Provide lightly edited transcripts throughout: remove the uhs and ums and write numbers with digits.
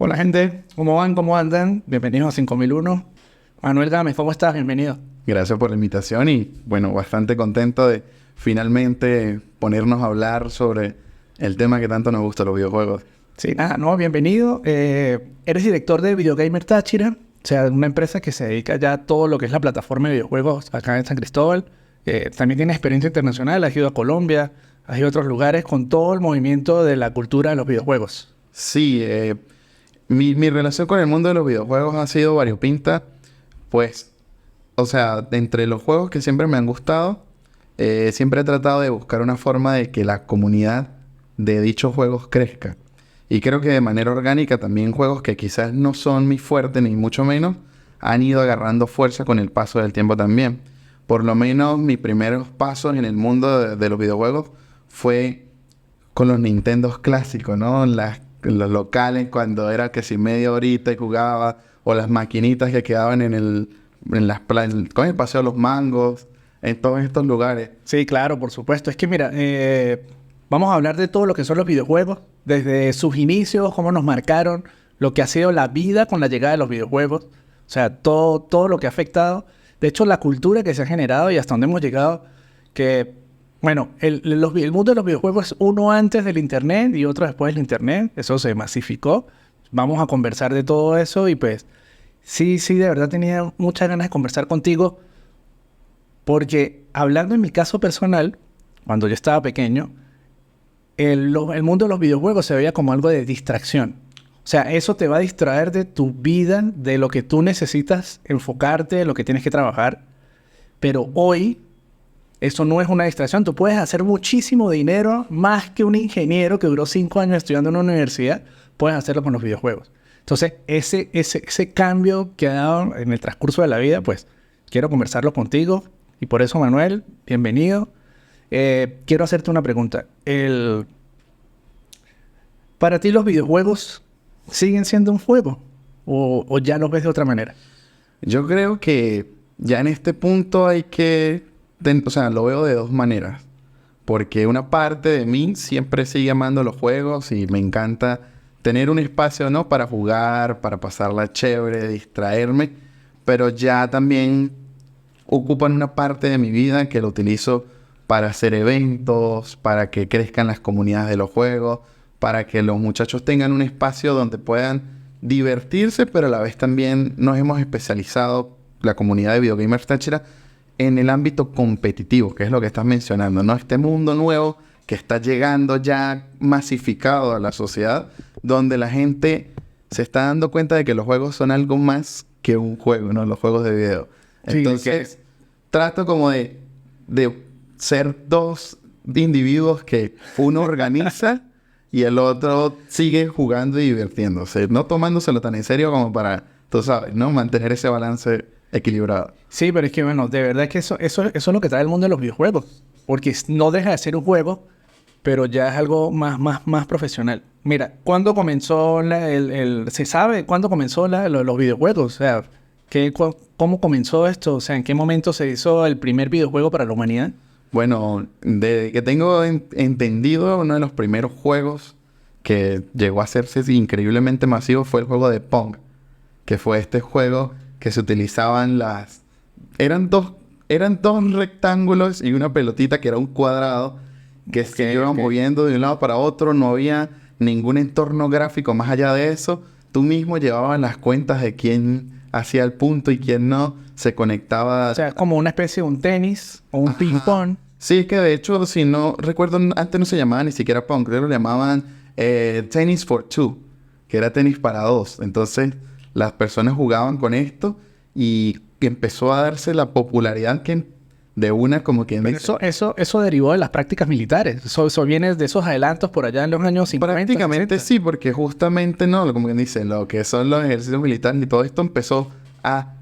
Hola gente, ¿cómo van? ¿Cómo andan? Bienvenidos a 5001. Manuel Gámez, ¿cómo estás? Bienvenido. Gracias por la invitación y bueno, bastante contento de finalmente ponernos a hablar sobre el tema que tanto nos gusta, los videojuegos. Sí, nada, no, bienvenido. Eres director de Videogamer Táchira, o sea, una empresa que se dedica ya a todo lo que es la plataforma de videojuegos acá en San Cristóbal. También tienes experiencia internacional, has ido a Colombia, has ido a otros lugares con todo el movimiento de la cultura de los videojuegos. Sí, mi relación con el mundo de los videojuegos ha sido variopinta, pues, o sea, entre los juegos que siempre me han gustado, siempre he tratado de buscar una forma de que la comunidad de dichos juegos crezca. Y creo que de manera orgánica también juegos que quizás no son mi fuerte ni mucho menos, han ido agarrando fuerza con el paso del tiempo también. Por lo menos mis primeros pasos en el mundo de los videojuegos fue con los Nintendos clásicos, ¿no? En los locales cuando era que si media horita y jugaba, o las maquinitas que quedaban con el Paseo de los Mangos, en todos estos lugares. Sí, claro, por supuesto. Es que mira, vamos a hablar de todo lo que son los videojuegos, desde sus inicios, cómo nos marcaron, lo que ha sido la vida con la llegada de los videojuegos, o sea, todo lo que ha afectado. De hecho, la cultura que se ha generado y hasta dónde hemos llegado, que, bueno, el mundo de los videojuegos es uno antes del Internet y otro después del Internet. Eso se masificó. Vamos a conversar de todo eso y pues, sí, de verdad tenía muchas ganas de conversar contigo porque hablando en mi caso personal, cuando yo estaba pequeño, el mundo de los videojuegos se veía como algo de distracción. O sea, eso te va a distraer de tu vida, de lo que tú necesitas enfocarte, de lo que tienes que trabajar. Pero hoy, eso no es una distracción. Tú puedes hacer muchísimo dinero, más que un ingeniero que duró 5 años estudiando en una universidad, puedes hacerlo con los videojuegos. Entonces, ese cambio que ha dado en el transcurso de la vida, pues, quiero conversarlo contigo. Y por eso, Manuel, bienvenido. Quiero hacerte una pregunta. ¿Para ti los videojuegos siguen siendo un juego? ¿O ya los ves de otra manera? Yo creo que ya en este punto hay que... o sea, lo veo de dos maneras. Porque una parte de mí siempre sigue amando los juegos y me encanta tener un espacio, ¿no? Para jugar, para pasarla chévere, distraerme. Pero ya también ocupan una parte de mi vida que lo utilizo para hacer eventos, para que crezcan las comunidades de los juegos, para que los muchachos tengan un espacio donde puedan divertirse, pero a la vez también nos hemos especializado, la comunidad de Videogamers Táchira, en el ámbito competitivo, que es lo que estás mencionando, ¿no? Este mundo nuevo que está llegando ya masificado a la sociedad, donde la gente se está dando cuenta de que los juegos son algo más que un juego, ¿no? Los juegos de video. Entonces, trato como de ser dos individuos que uno organiza y el otro sigue jugando y divirtiéndose, no tomándoselo tan en serio como para, tú sabes, ¿no? Mantener ese balance equilibrado. Sí, pero es que, bueno, de verdad que eso es lo que trae el mundo de los videojuegos. Porque no deja de ser un juego, pero ya es algo más profesional. Mira, ¿cuándo comenzó se sabe cuándo comenzó los videojuegos? O sea, ¿cómo comenzó esto? O sea, ¿en qué momento se hizo el primer videojuego para la humanidad? Bueno, desde que tengo entendido, uno de los primeros juegos que llegó a hacerse increíblemente masivo fue el juego de Pong, que fue este juego que se utilizaban eran dos rectángulos y una pelotita que era un cuadrado que se iban moviendo de un lado para otro. No había ningún entorno gráfico más allá de eso. Tú mismo llevabas las cuentas de quién hacía el punto y quién no. Se conectaba... O sea, como una especie de un tenis o un ping-pong. Sí, que de hecho, si no recuerdo, antes no se llamaba ni siquiera Pong. Creo que lo llamaban Tennis for Two, que era tenis para dos. Entonces, las personas jugaban con esto y empezó a darse la popularidad de una como quien dice. Eso derivó de las prácticas militares. Eso viene de esos adelantos por allá en los años 50. Prácticamente 60. sí, porque justamente no, como quien dice, lo que son los ejercicios militares y todo esto empezó a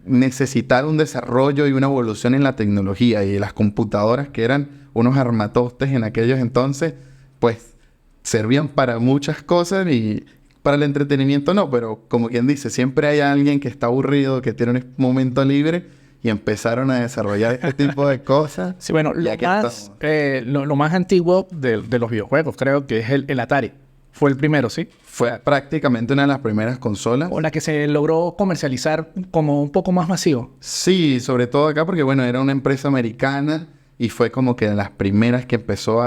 necesitar un desarrollo y una evolución en la tecnología, y las computadoras, que eran unos armatostes en aquellos entonces, pues servían para muchas cosas y para el entretenimiento no, pero como quien dice, siempre hay alguien que está aburrido, que tiene un momento libre, y empezaron a desarrollar este tipo de cosas. Sí, bueno, lo más antiguo de los videojuegos creo que es el Atari. Fue el primero, ¿sí? Fue prácticamente una de las primeras consolas. O la que se logró comercializar como un poco más masivo. Sí, sobre todo acá porque, bueno, era una empresa americana y fue como que de las primeras que empezó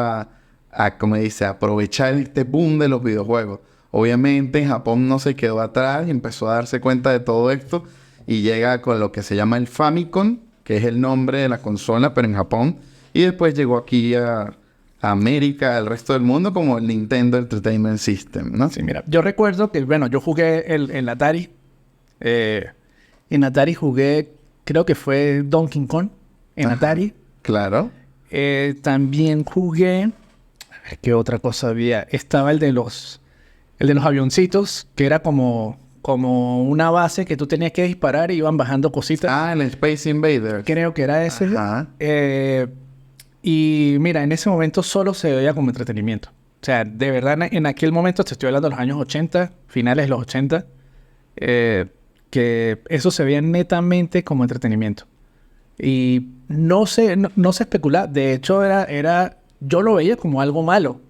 como dice, a aprovechar este boom de los videojuegos. Obviamente en Japón no se quedó atrás y empezó a darse cuenta de todo esto y llega con lo que se llama el Famicom, que es el nombre de la consola, pero en Japón. Y después llegó aquí a América, al resto del mundo, como el Nintendo Entertainment System, ¿no? Sí, mira, yo recuerdo que, bueno, yo jugué el Atari. En Atari jugué, creo que fue Donkey Kong, en Atari. Claro. También jugué, a ver, ¿qué otra cosa había? Estaba el de los avioncitos, que era como una base que tú tenías que disparar y iban bajando cositas. Ah, el Space Invaders. Creo que era ese. Ajá. Y mira, en ese momento solo se veía como entretenimiento. O sea, de verdad, en aquel momento, te estoy hablando de los años 80, finales de los 80, que eso se veía netamente como entretenimiento. Y no se especula. De hecho, yo lo veía como algo malo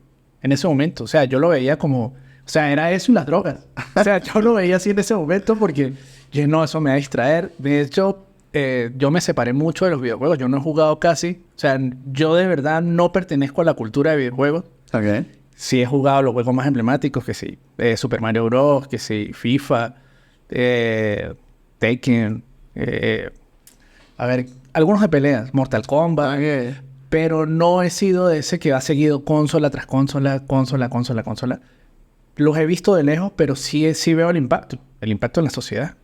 en ese momento. O sea, yo lo veía como... O sea, era eso y las drogas. O sea, yo lo veía así en ese momento porque yo no, eso me va a distraer. De hecho, yo me separé mucho de los videojuegos. Yo no he jugado casi. O sea, yo de verdad no pertenezco a la cultura de videojuegos. Ok. Sí he jugado los juegos más emblemáticos, que sí, Super Mario Bros., que sí, FIFA, Tekken, a ver, algunos de peleas, Mortal Kombat, Ok. pero no he sido de ese que ha seguido consola tras consola, consola. Los he visto de lejos, pero sí veo el impacto en la sociedad.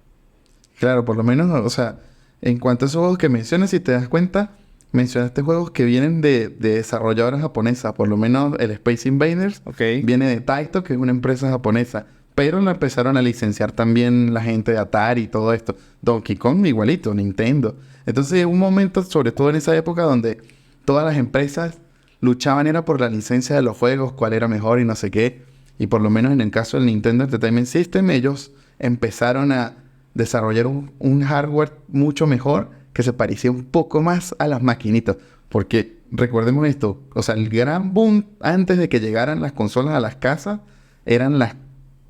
Claro, por lo menos, o sea, en cuanto a esos juegos que mencionas, si te das cuenta, mencionaste juegos que vienen de desarrolladoras japonesas. Por lo menos el Space Invaders Ok. viene de Taito, que es una empresa japonesa. Pero lo empezaron a licenciar también la gente de Atari y todo esto. Donkey Kong igualito, Nintendo. Entonces, un momento, sobre todo en esa época, donde todas las empresas luchaban era por la licencia de los juegos, cuál era mejor y no sé qué. Y por lo menos en el caso del Nintendo Entertainment System, ellos empezaron a desarrollar un hardware mucho mejor que se parecía un poco más a las maquinitas. Porque recordemos esto, o sea, el gran boom antes de que llegaran las consolas a las casas eran las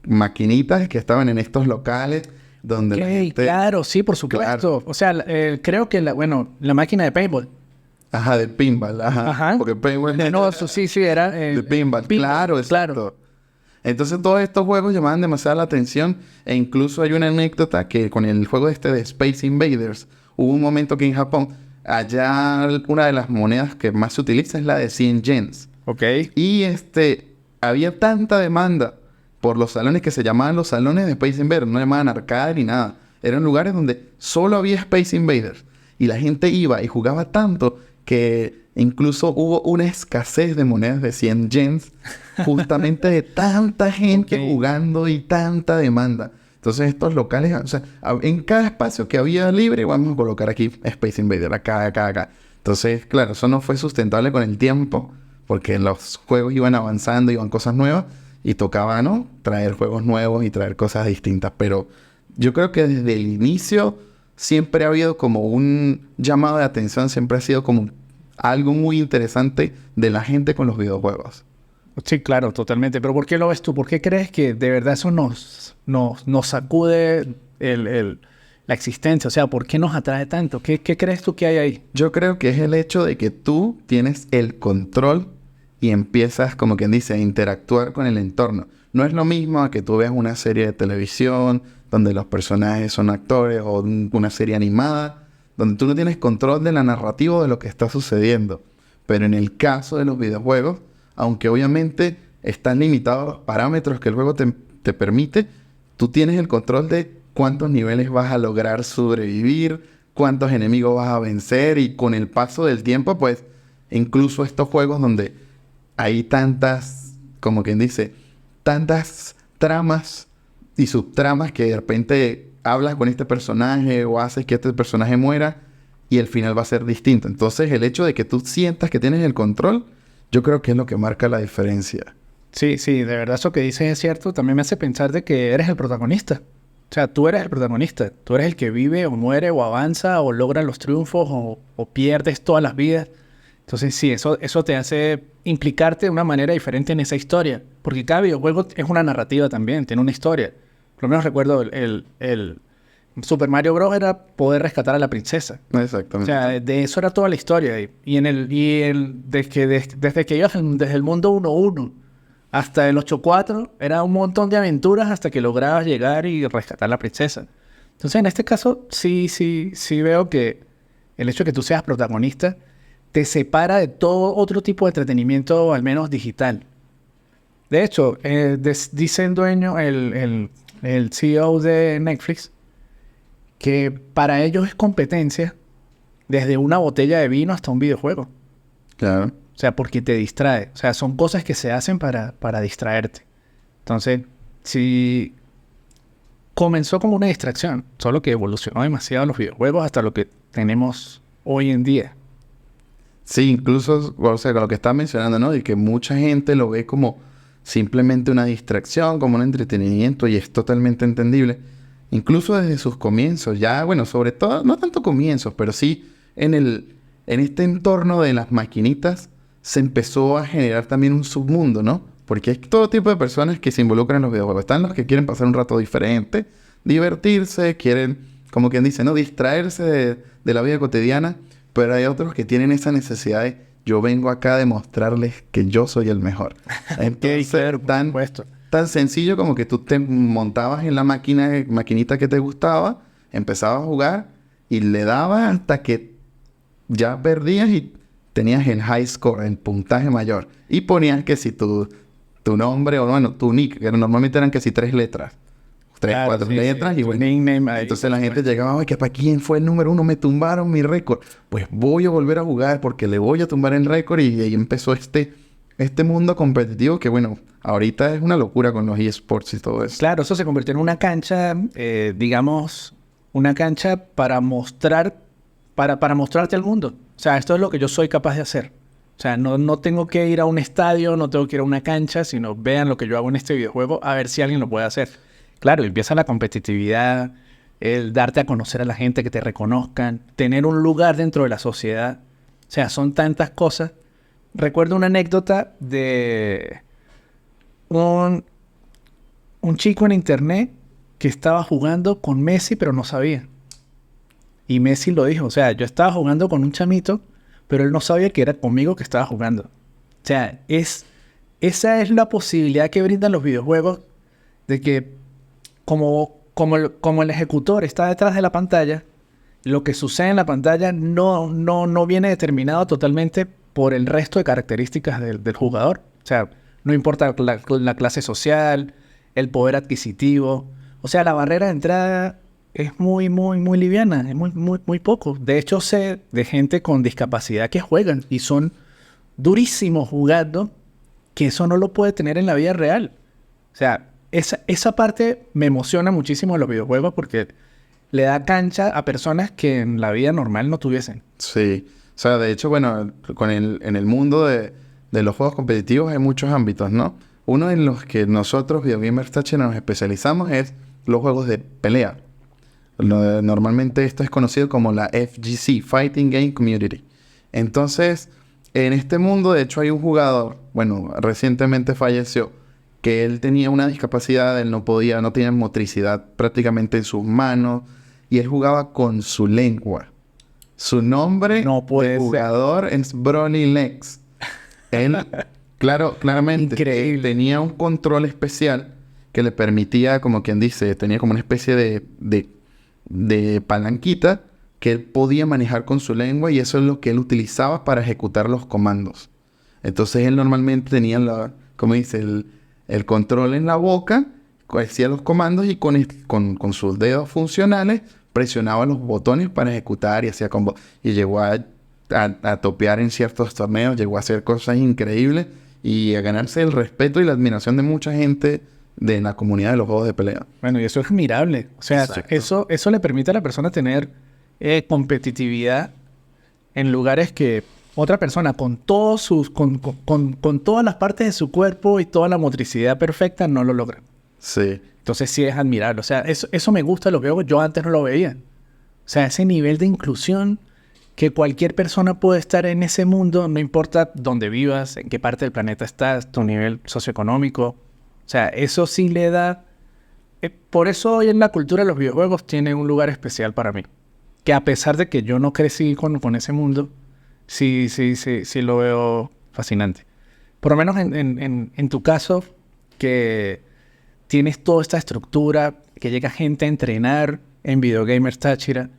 maquinitas que estaban en estos locales donde la gente... Claro, sí, por supuesto. Claro. O sea, creo que la máquina de paintball. Ajá, del pinball, ajá. Ajá. Porque paintball... No, eso sí, era... de pinball, claro, exacto. Claro. Entonces todos estos juegos llamaban demasiado la atención e incluso hay una anécdota que con el juego de Space Invaders hubo un momento que en Japón allá una de las monedas que más se utiliza es la de 100 yens. Ok. Y había tanta demanda por los salones que se llamaban los salones de Space Invaders, no llamaban arcade ni nada. Eran lugares donde solo había Space Invaders y la gente iba y jugaba tanto que incluso hubo una escasez de monedas de 100 yens justamente de tanta gente jugando y tanta demanda. Entonces estos locales, o sea, en cada espacio que había libre, vamos a colocar aquí Space Invader, acá. Entonces, claro, eso no fue sustentable con el tiempo, porque los juegos iban avanzando, iban cosas nuevas, y tocaba, ¿no?, traer juegos nuevos y traer cosas distintas. Pero yo creo que desde el inicio siempre ha habido como un llamado de atención, siempre ha sido como algo muy interesante de la gente con los videojuegos. Sí, claro, totalmente. Pero ¿por qué lo ves tú? ¿Por qué crees que de verdad eso nos sacude la existencia? O sea, ¿por qué nos atrae tanto? ¿Qué crees tú que hay ahí? Yo creo que es el hecho de que tú tienes el control y empiezas, como quien dice, a interactuar con el entorno. No es lo mismo a que tú veas una serie de televisión donde los personajes son actores o una serie animada donde tú no tienes control de la narrativa de lo que está sucediendo. Pero en el caso de los videojuegos, aunque obviamente están limitados los parámetros que el juego te permite, tú tienes el control de cuántos niveles vas a lograr sobrevivir, cuántos enemigos vas a vencer y con el paso del tiempo, pues, incluso estos juegos donde hay tantas, como quien dice, tantas tramas y subtramas que de repente hablas con este personaje o haces que este personaje muera y el final va a ser distinto. Entonces, el hecho de que tú sientas que tienes el control, yo creo que es lo que marca la diferencia. Sí, de verdad eso que dices es cierto. También me hace pensar de que eres el protagonista. O sea, tú eres el protagonista. Tú eres el que vive o muere o avanza o logra los triunfos o pierdes todas las vidas. Entonces, sí, eso te hace implicarte de una manera diferente en esa historia. Porque cada videojuego es una narrativa también, tiene una historia. Por lo menos recuerdo el Super Mario Bros. Era poder rescatar a la princesa. O Exactamente. sea, de eso era toda la historia. Desde que ibas desde el mundo 1-1 hasta el 8-4, era un montón de aventuras hasta que lograbas llegar y rescatar a la princesa. Entonces, en este caso, sí veo que el hecho de que tú seas protagonista te separa de todo otro tipo de entretenimiento, al menos digital. De hecho, dice el dueño, el CEO de Netflix, que para ellos es competencia desde una botella de vino hasta un videojuego. Claro. O sea, porque te distrae. O sea, son cosas que se hacen para distraerte. Entonces, sí, comenzó como una distracción, solo que evolucionó demasiado los videojuegos hasta lo que tenemos hoy en día. Sí, incluso, o sea, con lo que estás mencionando, ¿no? De que mucha gente lo ve como simplemente una distracción, como un entretenimiento, y es totalmente entendible. Incluso desde sus comienzos, ya, bueno, sobre todo, no tanto comienzos, pero sí en este entorno de las maquinitas se empezó a generar también un submundo, ¿no? Porque hay todo tipo de personas que se involucran en los videojuegos. Están los que quieren pasar un rato diferente, divertirse, quieren, como quien dice, ¿no? Distraerse de la vida cotidiana. Pero hay otros que tienen esa necesidad de yo vengo acá a demostrarles que yo soy el mejor. Entonces, Claro, por supuesto. tan sencillo como que tú te montabas en la maquinita que te gustaba, empezabas a jugar y le dabas hasta que ya perdías y tenías el high score, el puntaje mayor. Y ponías que si tu nombre o bueno, tu nick, que normalmente eran que si 3 letras. Tres, Claro, 4 sí, letras sí, y tu bueno. nickname ahí, Entonces por la gente supuesto. llegaba, ay, que para quién fue el número 1, me tumbaron mi récord. Pues voy a volver a jugar porque le voy a tumbar el récord y ahí empezó este mundo competitivo que bueno, ahorita es una locura con los eSports y todo eso. Claro, eso se convirtió en una cancha, digamos, una cancha para mostrar, para mostrarte al mundo. O sea, esto es lo que yo soy capaz de hacer. O sea, no tengo que ir a un estadio, no tengo que ir a una cancha, sino vean lo que yo hago en este videojuego, a ver si alguien lo puede hacer. Claro, empieza la competitividad, el darte a conocer a la gente, que te reconozcan, tener un lugar dentro de la sociedad. O sea, son tantas cosas. Recuerdo una anécdota de un, un chico en internet que estaba jugando con Messi, pero no sabía. Y Messi lo dijo. O sea, yo estaba jugando con un chamito, pero él no sabía que era conmigo que estaba jugando. O sea, esa es la posibilidad que brindan los videojuegos de que como el ejecutor está detrás de la pantalla, lo que sucede en la pantalla no viene determinado totalmente por el resto de características del jugador. O sea, no importa la clase social, el poder adquisitivo. O sea, la barrera de entrada es muy liviana, es muy poco. De hecho, sé de gente con discapacidad que juegan y son durísimos jugando, que eso no lo puede tener en la vida real. O sea, esa parte me emociona muchísimo en los videojuegos porque le da cancha a personas que en la vida normal no tuviesen. Sí, o sea, de hecho, bueno, en el mundo de los juegos competitivos hay muchos ámbitos, ¿no? Uno en los que nosotros, Videogamers TH, nos especializamos es los juegos de pelea. Normalmente esto es conocido como la FGC, Fighting Game Community. Entonces, en este mundo, de hecho, hay un jugador, bueno, recientemente falleció, que él tenía una discapacidad, él no tenía motricidad prácticamente en sus manos, y él jugaba con su lengua. Su nombre No de puede ser. jugador es Broly Legs. Él, claramente, Increíble. tenía un control especial que le permitía, como quien dice, tenía como una especie de palanquita que él podía manejar con su lengua y eso es lo que él utilizaba para ejecutar los comandos. Entonces él normalmente tenía como dice, el control en la boca, hacía los comandos y con sus dedos funcionales presionaba los botones para ejecutar y hacía combos. Y llegó a topear en ciertos torneos, llegó a hacer cosas increíbles y a ganarse el respeto y la admiración de mucha gente de la comunidad de los juegos de pelea. Bueno, y eso es admirable. O sea, Exacto. eso le permite a la persona tener competitividad en lugares que otra persona con todas las partes de su cuerpo y toda la motricidad perfecta no lo logra. Sí. Entonces sí es admirable. O sea, eso me gusta de los videojuegos. Yo antes no lo veía. O sea, ese nivel de inclusión que cualquier persona puede estar en ese mundo, no importa dónde vivas, en qué parte del planeta estás, tu nivel socioeconómico. O sea, eso sí le da... por eso hoy en la cultura los videojuegos tienen un lugar especial para mí. Que a pesar de que yo no crecí con ese mundo, sí lo veo fascinante. Por lo menos en tu caso, que tienes toda esta estructura, que llega gente a entrenar en Videogamers Táchira.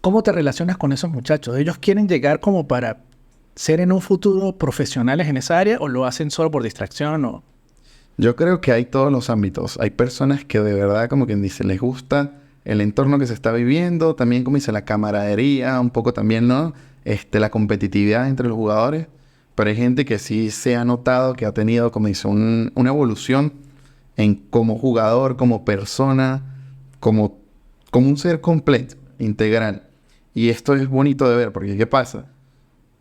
¿Cómo te relacionas con esos muchachos? ¿Ellos quieren llegar como para ser en un futuro profesionales en esa área o lo hacen solo por distracción? O... Yo creo que hay todos los ámbitos. Hay personas que de verdad, como quien dice, les gusta el entorno que se está viviendo. También, como dice, la camaradería, un poco también, ¿no? La competitividad entre los jugadores. Pero hay gente que sí se ha notado que ha tenido, como dice, una evolución como jugador, como persona, como un ser completo, integral. Y esto es bonito de ver, porque ¿qué pasa?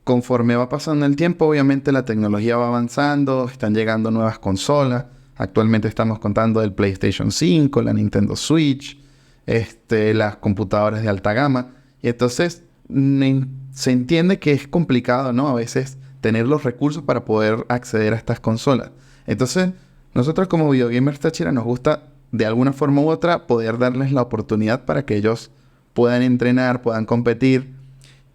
Conforme va pasando el tiempo, obviamente la tecnología va avanzando, están llegando nuevas consolas. Actualmente estamos contando del PlayStation 5, la Nintendo Switch, las computadoras de alta gama. Y entonces se entiende que es complicado, ¿no? A veces tener los recursos para poder acceder a estas consolas. Entonces, nosotros como Videogamers Táchira nos gusta, de alguna forma u otra, poder darles la oportunidad para que ellos puedan entrenar, puedan competir.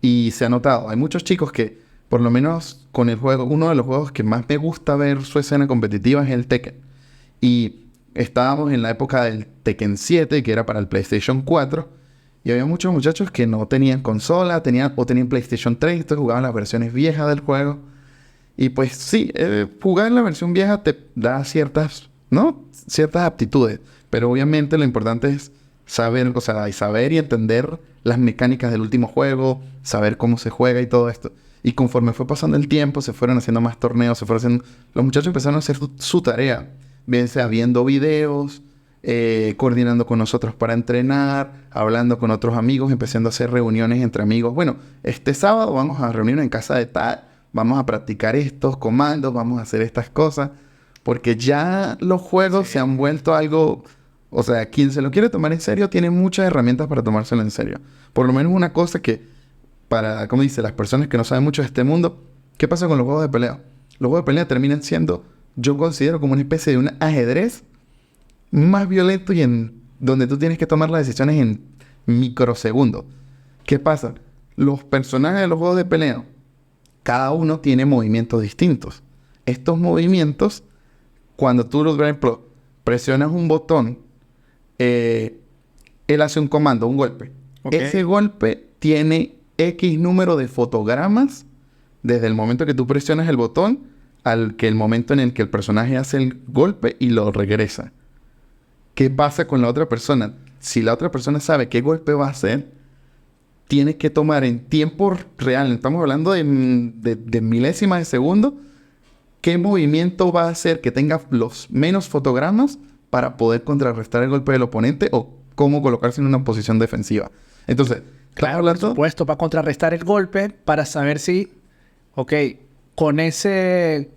Y se ha notado, hay muchos chicos que, por lo menos con el juego, uno de los juegos que más me gusta ver su escena competitiva es el Tekken. Y estábamos en la época del Tekken 7, que era para el PlayStation 4. Y había muchos muchachos que no tenían consola, tenían PlayStation 3, entonces jugaban las versiones viejas del juego. Y pues sí, jugar en la versión vieja te da ciertas aptitudes. Pero obviamente lo importante es saber, saber y entender las mecánicas del último juego, saber cómo se juega y todo esto. Y conforme fue pasando el tiempo, se fueron haciendo más torneos, los muchachos empezaron a hacer su tarea. Bien sea viendo videos, coordinando con nosotros para entrenar, hablando con otros amigos, empezando a hacer reuniones entre amigos. Bueno, este sábado vamos a reunirnos en casa de tal, vamos a practicar estos comandos, vamos a hacer estas cosas. Porque ya los juegos se han vuelto algo... O sea, quien se lo quiere tomar en serio tiene muchas herramientas para tomárselo en serio. Por lo menos una cosa que, para, como dice, las personas que no saben mucho de este mundo, ¿qué pasa con los juegos de pelea? Los juegos de pelea terminan siendo, yo considero, como una especie de un ajedrez más violento y en donde tú tienes que tomar las decisiones en microsegundos. ¿Qué pasa? Los personajes de los juegos de pelea, cada uno tiene movimientos distintos. Estos movimientos, cuando tú, por ejemplo, presionas un botón, él hace un comando, un golpe. Okay. Ese golpe tiene X número de fotogramas desde el momento que tú presionas el botón al que el momento en el que el personaje hace el golpe y lo regresa. ¿Qué pasa con la otra persona? Si la otra persona sabe qué golpe va a hacer, tiene que tomar en tiempo real, estamos hablando de milésimas de segundo, qué movimiento va a hacer que tenga los menos fotogramas para poder contrarrestar el golpe del oponente o cómo colocarse en una posición defensiva. Entonces, claro, por supuesto, para contrarrestar el golpe, para saber si, con ese,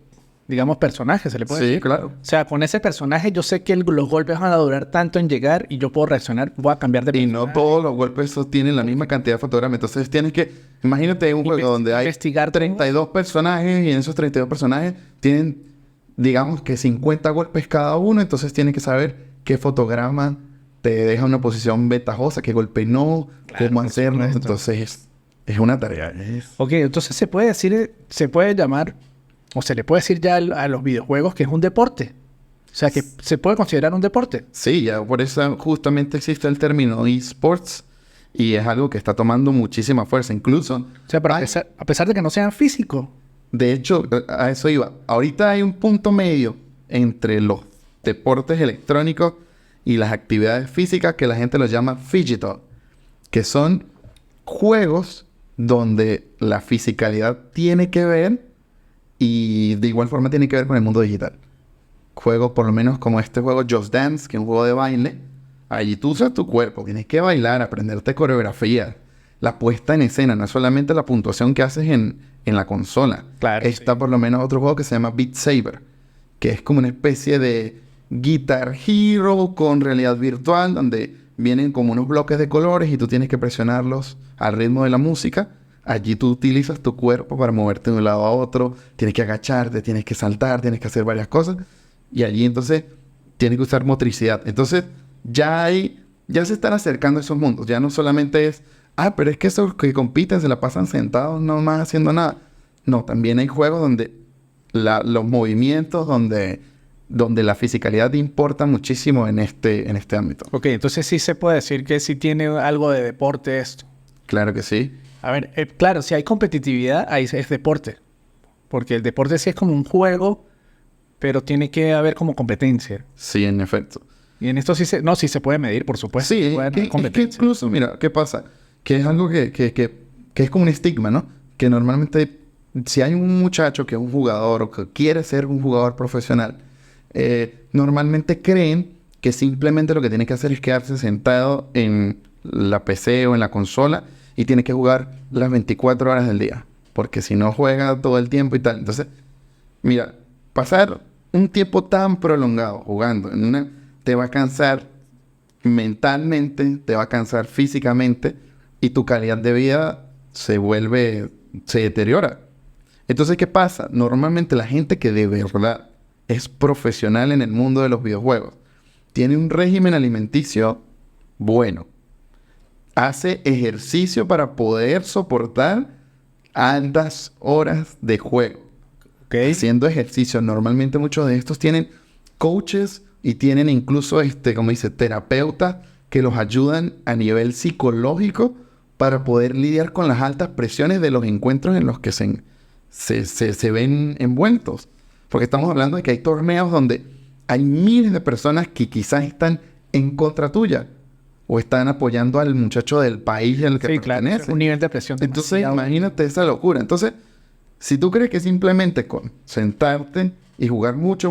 digamos, personaje, ¿se le puede decir? Sí, claro. O sea, con ese personaje yo sé que los golpes van a durar tanto en llegar y yo puedo reaccionar, voy a cambiar de personaje. Y no todos los golpes tienen la misma cantidad de fotogramas. Entonces tienes que, imagínate un juego donde hay 32 personajes y en esos 32 personajes tienen, digamos que 50 golpes cada uno. Entonces tienes que saber qué fotograma te deja una posición ventajosa, qué golpe no, claro, cómo hacerlo. Entonces es una tarea. Entonces se puede llamar, o se le puede decir ya a los videojuegos que es un deporte. O sea, que se puede considerar un deporte. Sí, ya por eso justamente existe el término eSports y es algo que está tomando muchísima fuerza. Incluso... O sea, pero a pesar de que no sean físicos. De hecho, a eso iba. Ahorita hay un punto medio entre los deportes electrónicos y las actividades físicas que la gente los llama phygital, que son juegos donde la fisicalidad tiene que ver y de igual forma tiene que ver con el mundo digital. Juegos por lo menos como este juego Just Dance, que es un juego de baile. Allí tú usas tu cuerpo, tienes que bailar, aprenderte coreografía, la puesta en escena, no es solamente la puntuación que haces en la consola. Claro, Está por lo menos otro juego que se llama Beat Saber, que es como una especie de Guitar Hero con realidad virtual, donde vienen como unos bloques de colores y tú tienes que presionarlos al ritmo de la música. Allí tú utilizas tu cuerpo para moverte de un lado a otro. Tienes que agacharte, tienes que saltar, tienes que hacer varias cosas. Y allí entonces tienes que usar motricidad. Entonces ya se están acercando a esos mundos. Ya no solamente es, pero es que esos que compiten se la pasan sentados nomás haciendo nada. No, también hay juegos donde los movimientos, donde la fisicalidad importa muchísimo en este ámbito. Ok, entonces sí se puede decir que sí tiene algo de deporte esto. Claro que sí. A ver, claro, si hay competitividad, ahí es deporte. Porque el deporte sí es como un juego, pero tiene que haber como competencia. Sí, en efecto. Y en esto sí se puede medir, por supuesto. Sí, Puede haber es que incluso, mira, ¿qué pasa? Que es algo que es como un estigma, ¿no? Que normalmente, si hay un muchacho que es un jugador o que quiere ser un jugador profesional, normalmente creen que simplemente lo que tiene que hacer es quedarse sentado en la PC o en la consola y tiene que jugar las 24 horas del día. Porque si no juega todo el tiempo y tal. Entonces, mira, pasar un tiempo tan prolongado jugando te va a cansar mentalmente, te va a cansar físicamente y tu calidad de vida se deteriora. Entonces, ¿qué pasa? Normalmente la gente que de verdad es profesional en el mundo de los videojuegos tiene un régimen alimenticio bueno. Hace ejercicio para poder soportar altas horas de juego. Okay. Haciendo ejercicio. Normalmente muchos de estos tienen coaches y tienen incluso, como dice, terapeutas que los ayudan a nivel psicológico para poder lidiar con las altas presiones de los encuentros en los que se ven envueltos. Porque estamos hablando de que hay torneos donde hay miles de personas que quizás están en contra tuya o están apoyando al muchacho del país en el que pertenece. Claro, un nivel de presión. Entonces, imagínate esa locura. Entonces, si tú crees que simplemente con sentarte y jugar mucho,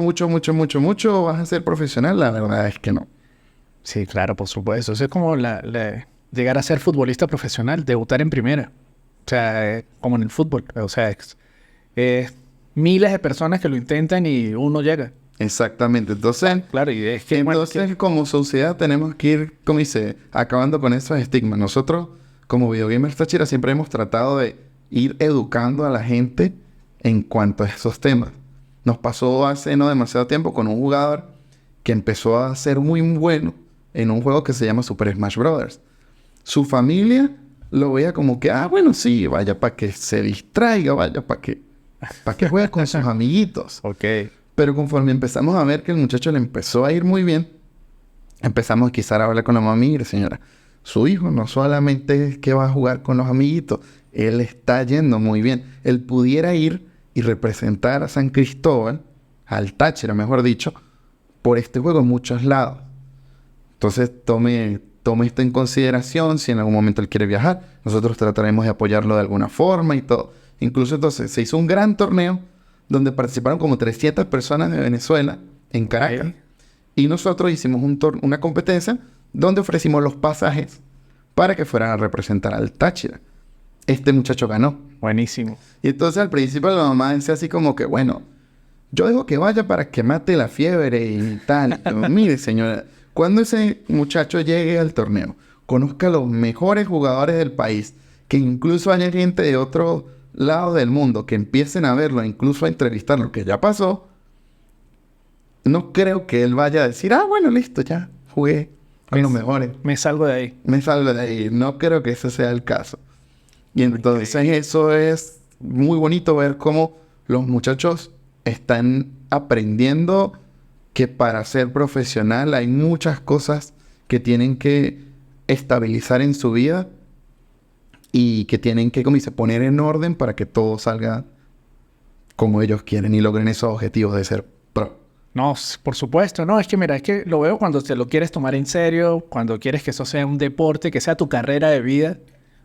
vas a ser profesional, la verdad es que no. Sí, claro, por supuesto. Eso es como llegar a ser futbolista profesional, debutar en primera. O sea, como en el fútbol. O sea, miles de personas que lo intentan y uno llega. Exactamente. Entonces, claro, y es que, como sociedad tenemos que ir, como dice, acabando con esos estigmas. Nosotros, como Videogamers Táchira, siempre hemos tratado de ir educando a la gente en cuanto a esos temas. Nos pasó hace no demasiado tiempo con un jugador que empezó a ser muy bueno en un juego que se llama Super Smash Bros. Su familia lo veía como que, bueno, sí, vaya para que se distraiga, vaya para que juegue con sus amiguitos. Ok. Pero conforme empezamos a ver que el muchacho le empezó a ir muy bien, empezamos quizás a hablar con la mamá. Mire, señora, su hijo no solamente es que va a jugar con los amiguitos, él está yendo muy bien. Él pudiera ir y representar a San Cristóbal, al Táchira, mejor dicho, por este juego en muchos lados. Entonces, tome esto en consideración. Si en algún momento él quiere viajar, nosotros trataremos de apoyarlo de alguna forma y todo. Incluso entonces se hizo un gran torneo donde participaron como 300 personas de Venezuela en Caracas. Okay. Y nosotros hicimos una competencia donde ofrecimos los pasajes para que fueran a representar al Táchira. Este muchacho ganó. Buenísimo. Y entonces al principio la mamá decía así como que, bueno, yo dejo que vaya para que mate la fiebre y tal. Pero, mire, señora, cuando ese muchacho llegue al torneo, conozca a los mejores jugadores del país, que incluso haya gente de otro lado del mundo que empiecen a verlo, incluso a entrevistarlo, que ya pasó, no creo que él vaya a decir, bueno, listo, ya jugué con los mejores. Me salgo de ahí. Me salgo de ahí. No creo que ese sea el caso. Y entonces eso es muy bonito ver cómo los muchachos están aprendiendo que para ser profesional hay muchas cosas que tienen que estabilizar en su vida y que tienen que, como dice, poner en orden para que todo salga como ellos quieren y logren esos objetivos de ser pro. No, por supuesto. No, es que mira, es que lo veo cuando te lo quieres tomar en serio, cuando quieres que eso sea un deporte, que sea tu carrera de vida.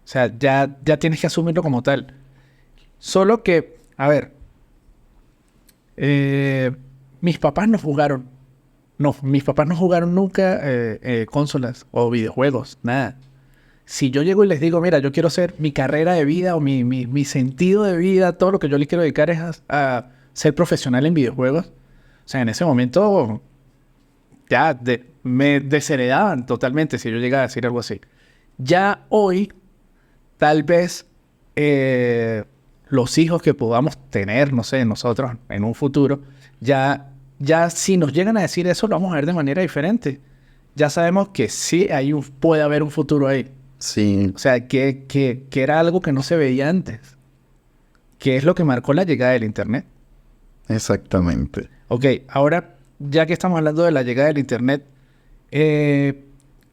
O sea, ya tienes que asumirlo como tal. Solo que, a ver, mis papás no jugaron. No, mis papás no jugaron nunca consolas o videojuegos, nada. Si yo llego y les digo, mira, yo quiero hacer mi carrera de vida o mi sentido de vida, todo lo que yo le quiero dedicar es a ser profesional en videojuegos. O sea, en ese momento ya me desheredaban totalmente si yo llegara a decir algo así. Ya hoy, tal vez los hijos que podamos tener, no sé, nosotros en un futuro, ya si nos llegan a decir eso, lo vamos a ver de manera diferente. Ya sabemos que sí puede haber un futuro ahí. Sí, O sea, que era algo que no se veía antes. Que es lo que marcó la llegada del Internet. exactamente. Ok, ahora, ya que estamos hablando de la llegada del Internet,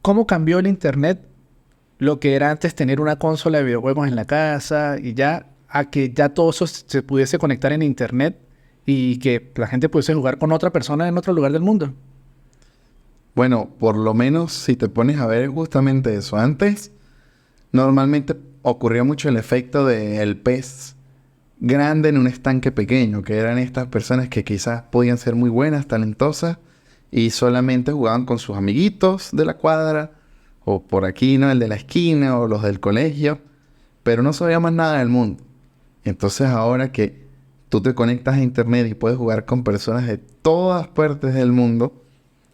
¿cómo cambió el Internet lo que era antes tener una consola de videojuegos en la casa y ya a que ya todo eso se pudiese conectar en Internet y que la gente pudiese jugar con otra persona en otro lugar del mundo? Bueno, por lo menos si te pones a ver justamente eso. Antes, normalmente ocurría mucho el efecto del pez grande en un estanque pequeño, que eran estas personas que quizás podían ser muy buenas, talentosas, y solamente jugaban con sus amiguitos de la cuadra, o por aquí, ¿no? El de la esquina, o los del colegio, pero no sabía más nada del mundo. Entonces ahora que tú te conectas a internet y puedes jugar con personas de todas partes del mundo,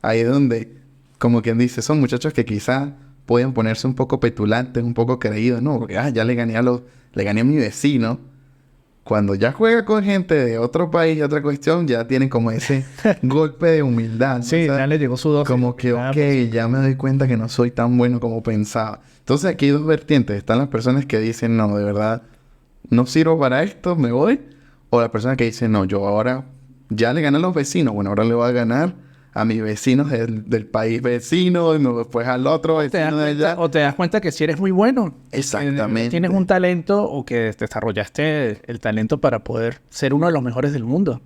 ahí es donde, como quien dice, son muchachos que quizás pueden ponerse un poco petulantes, un poco creídos, ¿no? Porque ya le gané a mi vecino. Cuando ya juega con gente de otro país y otra cuestión, ya tienen como ese golpe de humildad, ¿no? Sí, O sea, ya le llegó su dosis. como que, ok, ya me doy cuenta que no soy tan bueno como pensaba. Entonces aquí hay dos vertientes. Están las personas que dicen, no, de verdad, no sirvo para esto, me voy. O la persona que dice, no, yo ahora ya le gané a los vecinos. Bueno, ahora le voy a ganar a mis vecinos del país vecino y después al otro vecino de allá. O te das cuenta que si eres muy bueno. Exactamente. Tienes un talento o que te desarrollaste el talento para poder ser uno de los mejores del mundo.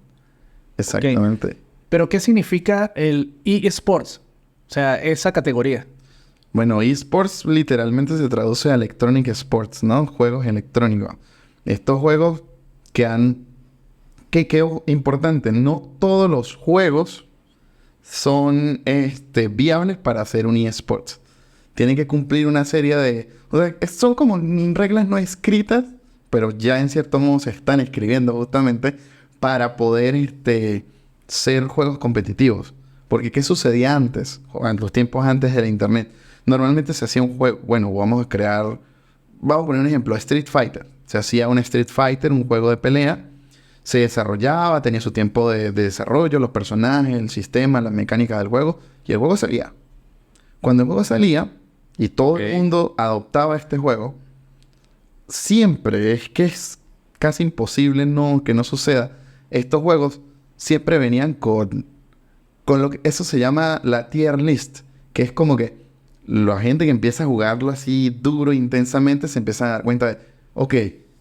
Exactamente. Ok. Pero ¿qué significa el eSports? O sea, esa categoría. Bueno, eSports literalmente se traduce a Electronic Sports, ¿no? Juegos electrónicos. Estos juegos que han... Que importante, no todos los juegos son viables para hacer un eSports. Tienen que cumplir una serie de... O sea, son como reglas no escritas, pero ya en cierto modo se están escribiendo justamente para poder ser juegos competitivos. Porque ¿qué sucedía antes? En los tiempos antes del internet. Normalmente se hacía un juego... Bueno, vamos a poner un ejemplo. Street Fighter. Se hacía un Street Fighter, un juego de pelea. Se desarrollaba, tenía su tiempo de desarrollo, los personajes, el sistema, la mecánica del juego. Y el juego salía. Cuando el juego salía y todo el mundo adoptaba este juego, siempre es casi imposible que no suceda. Estos juegos siempre venían con lo que eso se llama la tier list, que es como que la gente que empieza a jugarlo así duro, intensamente, se empieza a dar cuenta de, ok,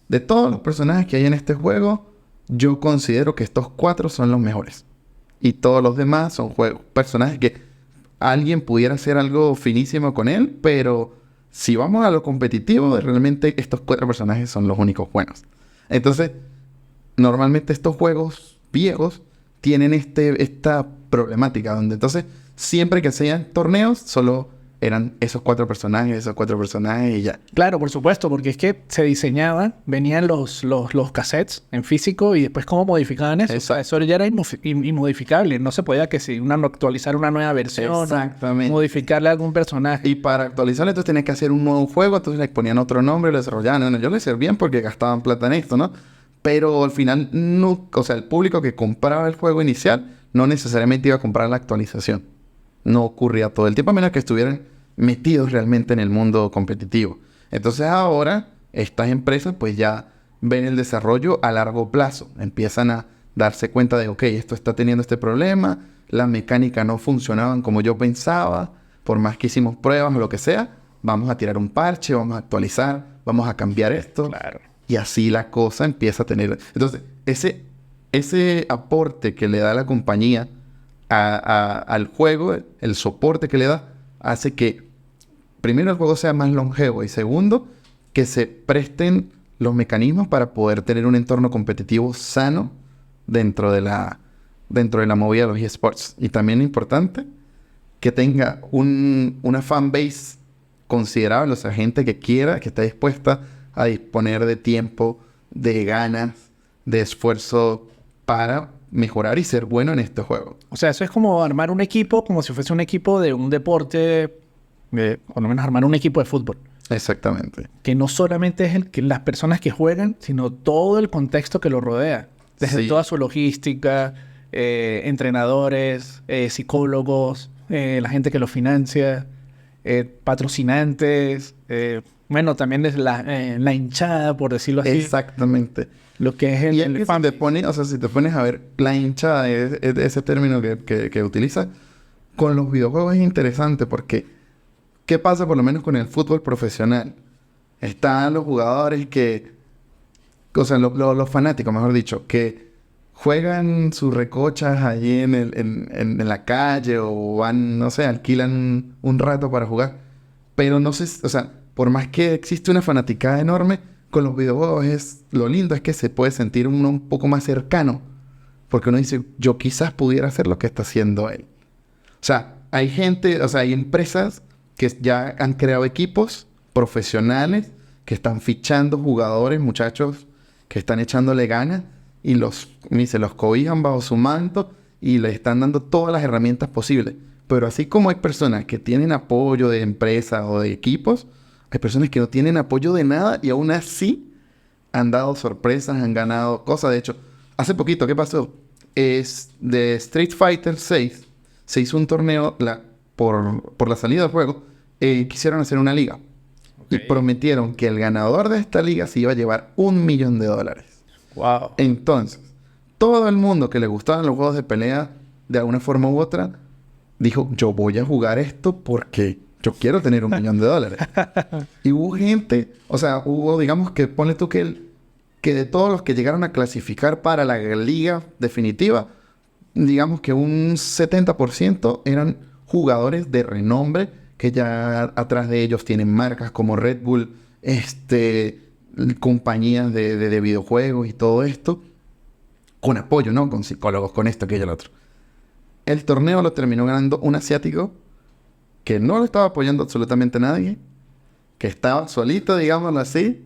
de todos los personajes que hay en este juego, yo considero que estos 4 son los mejores. Y todos los demás son personajes que alguien pudiera hacer algo finísimo con él, pero si vamos a lo competitivo, realmente estos 4 personajes son los únicos buenos. Entonces, normalmente estos juegos viejos tienen esta problemática, donde entonces siempre que hacían torneos, solo eran esos 4 personajes y ya. Claro, por supuesto, porque es que se diseñaban, venían los cassettes en físico y después cómo modificaban eso. O sea, eso ya era inmodificable. No se podía que si actualizar una nueva versión, Exactamente. Modificarle a algún personaje. Y para actualizarlo, entonces tenías que hacer un nuevo juego, entonces le ponían otro nombre, lo desarrollaban. Bueno, yo les servían porque gastaban plata en esto, ¿no? Pero al final, no, o sea, el público que compraba el juego inicial no necesariamente iba a comprar la actualización. No ocurría todo el tiempo, a menos que estuvieran metidos realmente en el mundo competitivo. Entonces ahora, estas empresas pues ya ven el desarrollo a largo plazo. Empiezan a darse cuenta de, ok, esto está teniendo este problema, la mecánica no funcionaban como yo pensaba, por más que hicimos pruebas o lo que sea, vamos a tirar un parche, vamos a actualizar, vamos a cambiar esto. Claro. Y así la cosa empieza a tener... Entonces, ese aporte que le da la compañía al juego, el soporte que le da, hace que, primero, el juego sea más longevo y segundo, que se presten los mecanismos para poder tener un entorno competitivo sano dentro de la movida de los eSports. Y también importante, que tenga una fanbase considerable, o sea, gente que quiera, que esté dispuesta a disponer de tiempo, de ganas, de esfuerzo para mejorar y ser bueno en este juego. O sea, eso es como armar un equipo, como si fuese un equipo de un deporte, por lo menos armar un equipo de fútbol. Exactamente. Que no solamente es las personas que juegan, sino todo el contexto que lo rodea. Desde Sí. toda su logística, entrenadores, psicólogos, la gente que lo financia, patrocinantes, bueno, también es la hinchada, por decirlo así. Exactamente. Lo que es Y es el que si fan. te pones, o sea, si te pones a ver la hinchada, es ese término que utiliza, con los videojuegos es interesante porque ¿qué pasa por lo menos con el fútbol profesional? Están los jugadores que, o sea, los fanáticos, mejor dicho, que juegan sus recochas allí en la calle o van, no sé, alquilan un rato para jugar. Pero no sé, o sea, por más que existe una fanaticada enorme, con los videojuegos lo lindo es que se puede sentir uno un poco más cercano. Porque uno dice, yo quizás pudiera hacer lo que está haciendo él. O sea, hay gente, o sea, hay empresas que ya han creado equipos profesionales que están fichando jugadores, muchachos que están echándole ganas y se los cobijan bajo su manto y les están dando todas las herramientas posibles. Pero así como hay personas que tienen apoyo de empresas o de equipos, hay personas que no tienen apoyo de nada y aún así han dado sorpresas, han ganado cosas. De hecho, hace poquito, ¿qué pasó? Es de Street Fighter 6 se hizo un torneo por la salida del juego. Quisieron hacer una liga. Y prometieron que el ganador de esta liga se iba a llevar $1 millón. Wow. Entonces, todo el mundo que le gustaban los juegos de pelea, de alguna forma u otra, dijo, yo voy a jugar esto porque yo quiero tener $1 millón. Y hubo gente, o sea, digamos que, ponle tú que de todos los que llegaron a clasificar para la liga definitiva, digamos que un 70% eran jugadores de renombre que ya atrás de ellos tienen marcas como Red Bull, compañías de videojuegos y todo esto, con apoyo, ¿no? Con psicólogos, con esto, aquello, lo otro. El torneo lo terminó ganando un asiático que no lo estaba apoyando absolutamente nadie, que estaba solito, digámoslo así,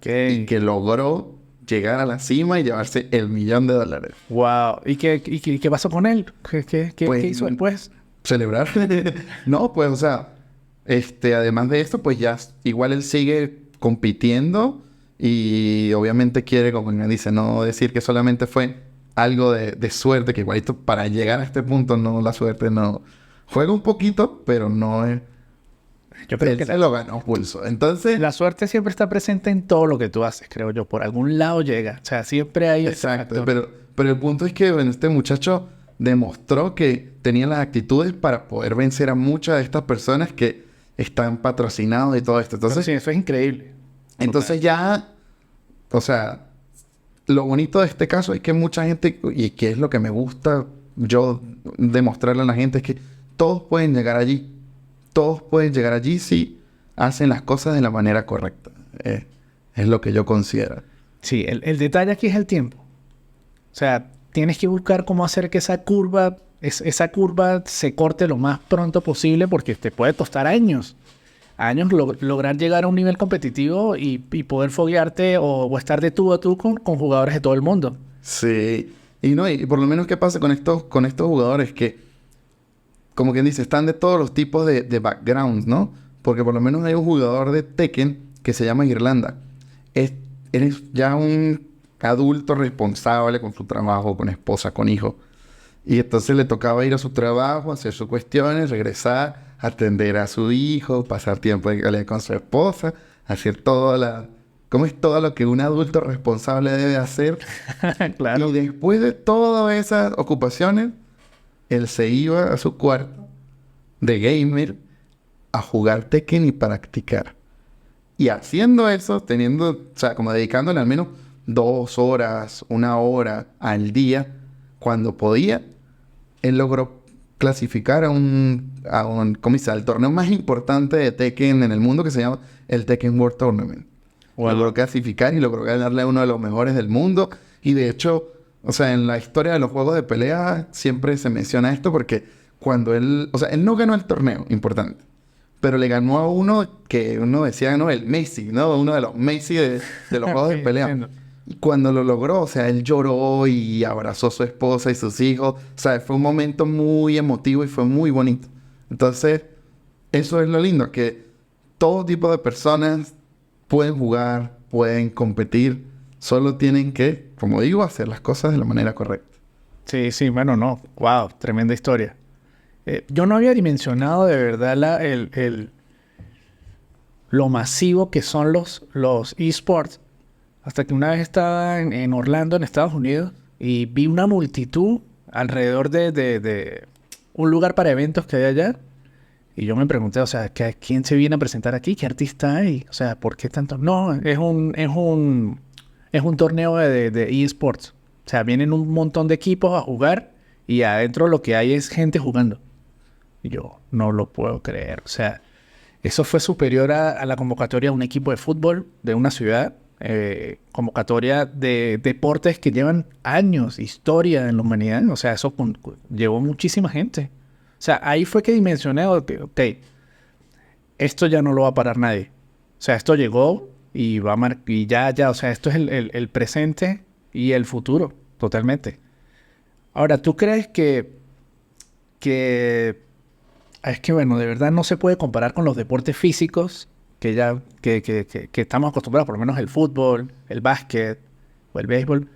y que logró llegar a la cima y llevarse $1 millón. Wow. ¿Y qué pasó con él? Pues, ¿Qué hizo después? Celebrar. No, pues, o sea, además de esto, pues ya igual él sigue compitiendo y obviamente quiere, como él dice, no decir que solamente fue algo de suerte, que igualito para llegar a este punto, no, la suerte no. Juega un poquito, pero no es. Yo creo Él que se lo ganó pulso. Entonces. la suerte siempre está presente en todo lo que tú haces, creo yo. Por algún lado llega. O sea, siempre hay ese Exacto. factor. Pero el punto es que, bueno, este muchacho demostró que tenía las actitudes para poder vencer a muchas de estas personas que están patrocinados y todo esto. Pero Entonces, sí, eso es increíble. entonces ya, o sea, lo bonito de este caso es que mucha gente, y que es lo que me gusta yo demostrarle a la gente, es que todos pueden llegar allí. Todos pueden llegar allí si hacen las cosas de la manera correcta. Es lo que yo considero. Sí, el detalle aquí es el tiempo. O sea, tienes que buscar cómo hacer que esa curva se corte lo más pronto posible porque te puede costar años. Años lograr llegar a un nivel competitivo y poder foguearte o estar de tú a tú con jugadores de todo el mundo. Sí. Y por lo menos qué pasa con estos jugadores que, como quien dice, están de todos los tipos de backgrounds, ¿no? Porque por lo menos hay un jugador de Tekken que se llama Irlanda. Eres ya un adulto responsable con su trabajo, con esposa, con hijo. Y entonces le tocaba ir a su trabajo, hacer sus cuestiones, regresar, atender a su hijo, pasar tiempo de calidad con su esposa, hacer ¿cómo es todo lo que un adulto responsable debe hacer? Claro. Y después de todas esas ocupaciones, él se iba a su cuarto de gamer a jugar Tekken y practicar. Y haciendo eso, o sea, como dedicándole al menos 2 horas, 1 hora al día, cuando podía, él logró clasificar al torneo más importante de Tekken en el mundo, que se llama el Tekken World Tournament. Wow. Logró clasificar y logró ganarle a uno de los mejores del mundo. Y de hecho, o sea, en la historia de los juegos de pelea siempre se menciona esto porque cuando él no ganó el torneo importante, pero le ganó a uno que uno decía, ¿no? El Messi, ¿no? Uno de los Messi de los juegos de pelea. Entiendo. Y cuando lo logró, o sea, él lloró y abrazó a su esposa y sus hijos. O sea, fue un momento muy emotivo y fue muy bonito. Entonces, eso es lo lindo, que todo tipo de personas pueden jugar, pueden competir. Solo tienen que, como digo, hacer las cosas de la manera correcta. Sí, sí, bueno, no. Wow, tremenda historia. Yo no había dimensionado de verdad lo masivo que son los esports. Hasta que una vez estaba en Orlando, en Estados Unidos, y vi una multitud alrededor de un lugar para eventos que hay allá. Y yo me pregunté, o sea, ¿quién se viene a presentar aquí? ¿Qué artista hay? O sea, ¿por qué tanto? No, es un torneo de esports. O sea, vienen un montón de equipos a jugar y adentro lo que hay es gente jugando. Y yo no lo puedo creer. O sea, eso fue superior a la convocatoria de un equipo de fútbol de una ciudad. Convocatoria de deportes que llevan años, historia en la humanidad. O sea, eso llevó muchísima gente. O sea, ahí fue que dimensioné, ok, esto ya no lo va a parar nadie. O sea, esto llegó y va y ya, o sea, esto es el presente y el futuro, totalmente. Ahora, ¿tú crees que es que, bueno, de verdad no se puede comparar con los deportes físicos que estamos acostumbrados, por lo menos el fútbol, el básquet o el béisbol?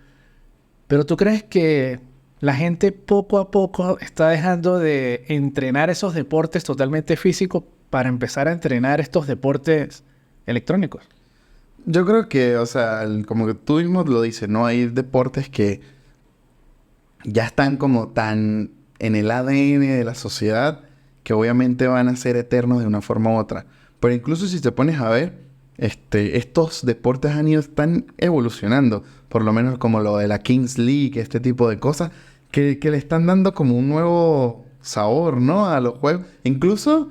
Pero ¿tú crees que la gente poco a poco está dejando de entrenar esos deportes totalmente físicos para empezar a entrenar estos deportes electrónicos? Yo creo que, o sea, como que tú mismo lo dices, ¿no? Hay deportes que ya están como tan en el ADN de la sociedad que obviamente van a ser eternos de una forma u otra. Pero incluso si te pones a ver, estos deportes han ido están evolucionando. Por lo menos como lo de la Kings League, este tipo de cosas, que le están dando como un nuevo sabor, ¿no? A los juegos. Incluso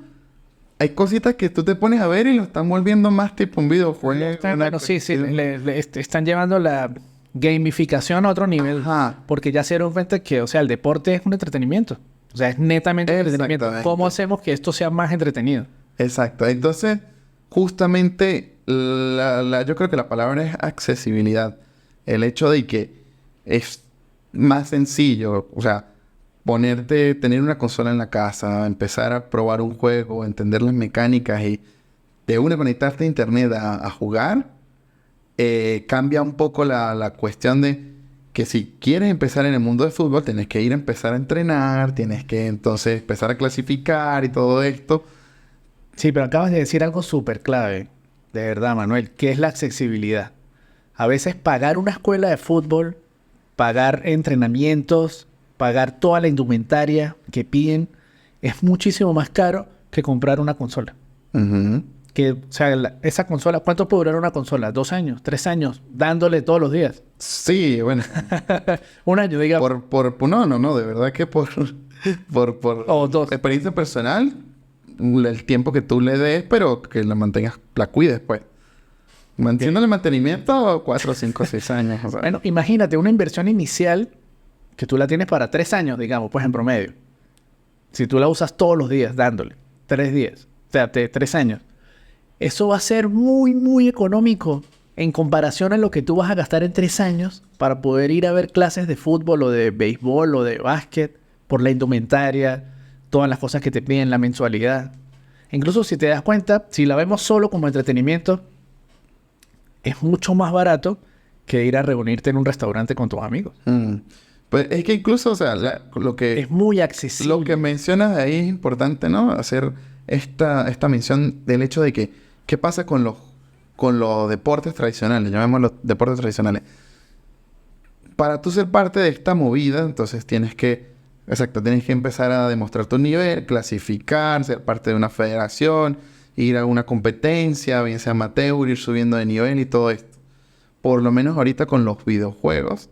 hay cositas que tú te pones a ver y lo están volviendo más tipo un videojuego. Bueno, sí, están llevando la gamificación a otro nivel. Ajá. Porque ya se dieron cuenta que, o sea, el deporte es un entretenimiento. O sea, es netamente entretenimiento. ¿Cómo hacemos que esto sea más entretenido? Exacto. Entonces, justamente, yo creo que la palabra es accesibilidad. El hecho de que es más sencillo, o sea, tener una consola en la casa, empezar a probar un juego, entender las mecánicas y de una conectarte a internet a jugar, cambia un poco la cuestión de que si quieres empezar en el mundo del fútbol, tienes que ir a empezar a entrenar, tienes que entonces empezar a clasificar y todo esto. Sí, pero acabas de decir algo súper clave, de verdad, Manuel, que es la accesibilidad. A veces pagar una escuela de fútbol, pagar entrenamientos, pagar toda la indumentaria que piden, es muchísimo más caro que comprar una consola. Ujú. O sea, esa consola, ¿cuánto puede durar una consola? 2 años, 3 años, dándole todos los días. Sí, bueno. 1 año, digamos. No, de verdad que por O 2. experiencia personal, el tiempo que tú le des, pero que la mantengas, la cuides, pues. Manteniéndole mantenimiento 4, 5, 6 años. O sea. Bueno, imagínate una inversión inicial que tú la tienes para 3 años, digamos, pues en promedio. Si tú la usas todos los días dándole, 3 días, o sea, 3 años. Eso va a ser muy, muy económico en comparación a lo que tú vas a gastar en 3 años para poder ir a ver clases de fútbol o de béisbol o de básquet por la indumentaria, todas las cosas que te piden, la mensualidad. Incluso si te das cuenta, si la vemos solo como entretenimiento, es mucho más barato que ir a reunirte en un restaurante con tus amigos. Pues es que incluso, o sea, Es muy accesible. lo que mencionas de ahí es importante, ¿no? Hacer esta mención del hecho de que ¿qué pasa con los deportes tradicionales? Llamémoslos deportes tradicionales. Para tú ser parte de esta movida, entonces tienes que empezar a demostrar tu nivel, clasificar, ser parte de una federación, ir a una competencia, bien sea amateur, ir subiendo de nivel y todo esto. Por lo menos ahorita con los videojuegos,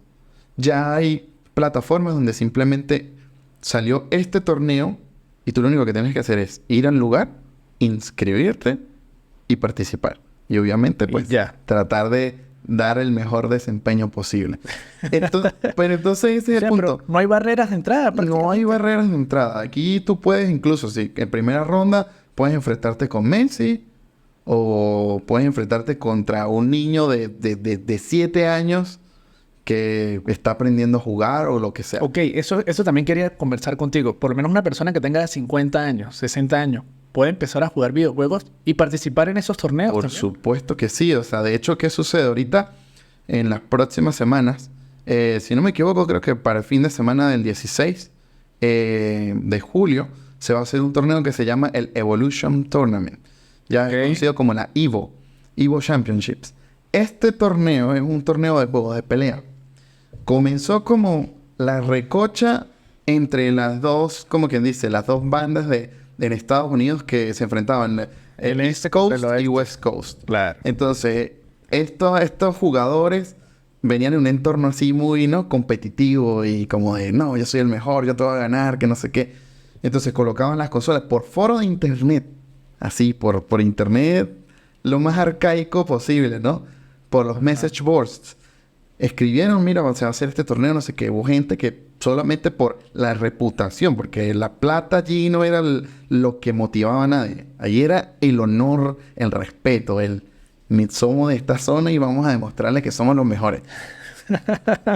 ya hay plataformas donde simplemente salió este torneo y tú lo único que tienes que hacer es ir al lugar, inscribirte y participar. Y obviamente, pues, tratar de dar el mejor desempeño posible. Pero entonces ese es el punto. Pero no hay barreras de entrada. No hay barreras de entrada. Aquí tú puedes incluso, si en primera ronda puedes enfrentarte con Messi o puedes enfrentarte contra un niño de 7 años que está aprendiendo a jugar o lo que sea. Ok, eso también quería conversar contigo. Por lo menos una persona que tenga 50 años, 60 años, puede empezar a jugar videojuegos y participar en esos torneos Por también. supuesto que sí. O sea, de hecho, ¿qué sucede ahorita? En las próximas semanas, si no me equivoco, creo que para el fin de semana del 16 de julio se va a hacer un torneo que se llama el Evolution Tournament. Ya es conocido como la Evo Championships. Este torneo es un torneo de juegos de pelea. Comenzó como la recocha entre las dos, como quien dice, las dos bandas en Estados Unidos que se enfrentaban, el East Coast y West Coast. Claro. Entonces, estos jugadores venían en un entorno así muy, ¿no?, competitivo y como de, no, yo soy el mejor, yo te voy a ganar, que no sé qué. Entonces colocaban las consolas por foro de internet, así, por internet, lo más arcaico posible, ¿no? Por los message boards. Escribieron, mira, se va a hacer este torneo, no sé qué. Hubo gente que solamente por la reputación, porque la plata allí no era lo que motivaba a nadie. Allí era el honor, el respeto, somos de esta zona y vamos a demostrarles que somos los mejores.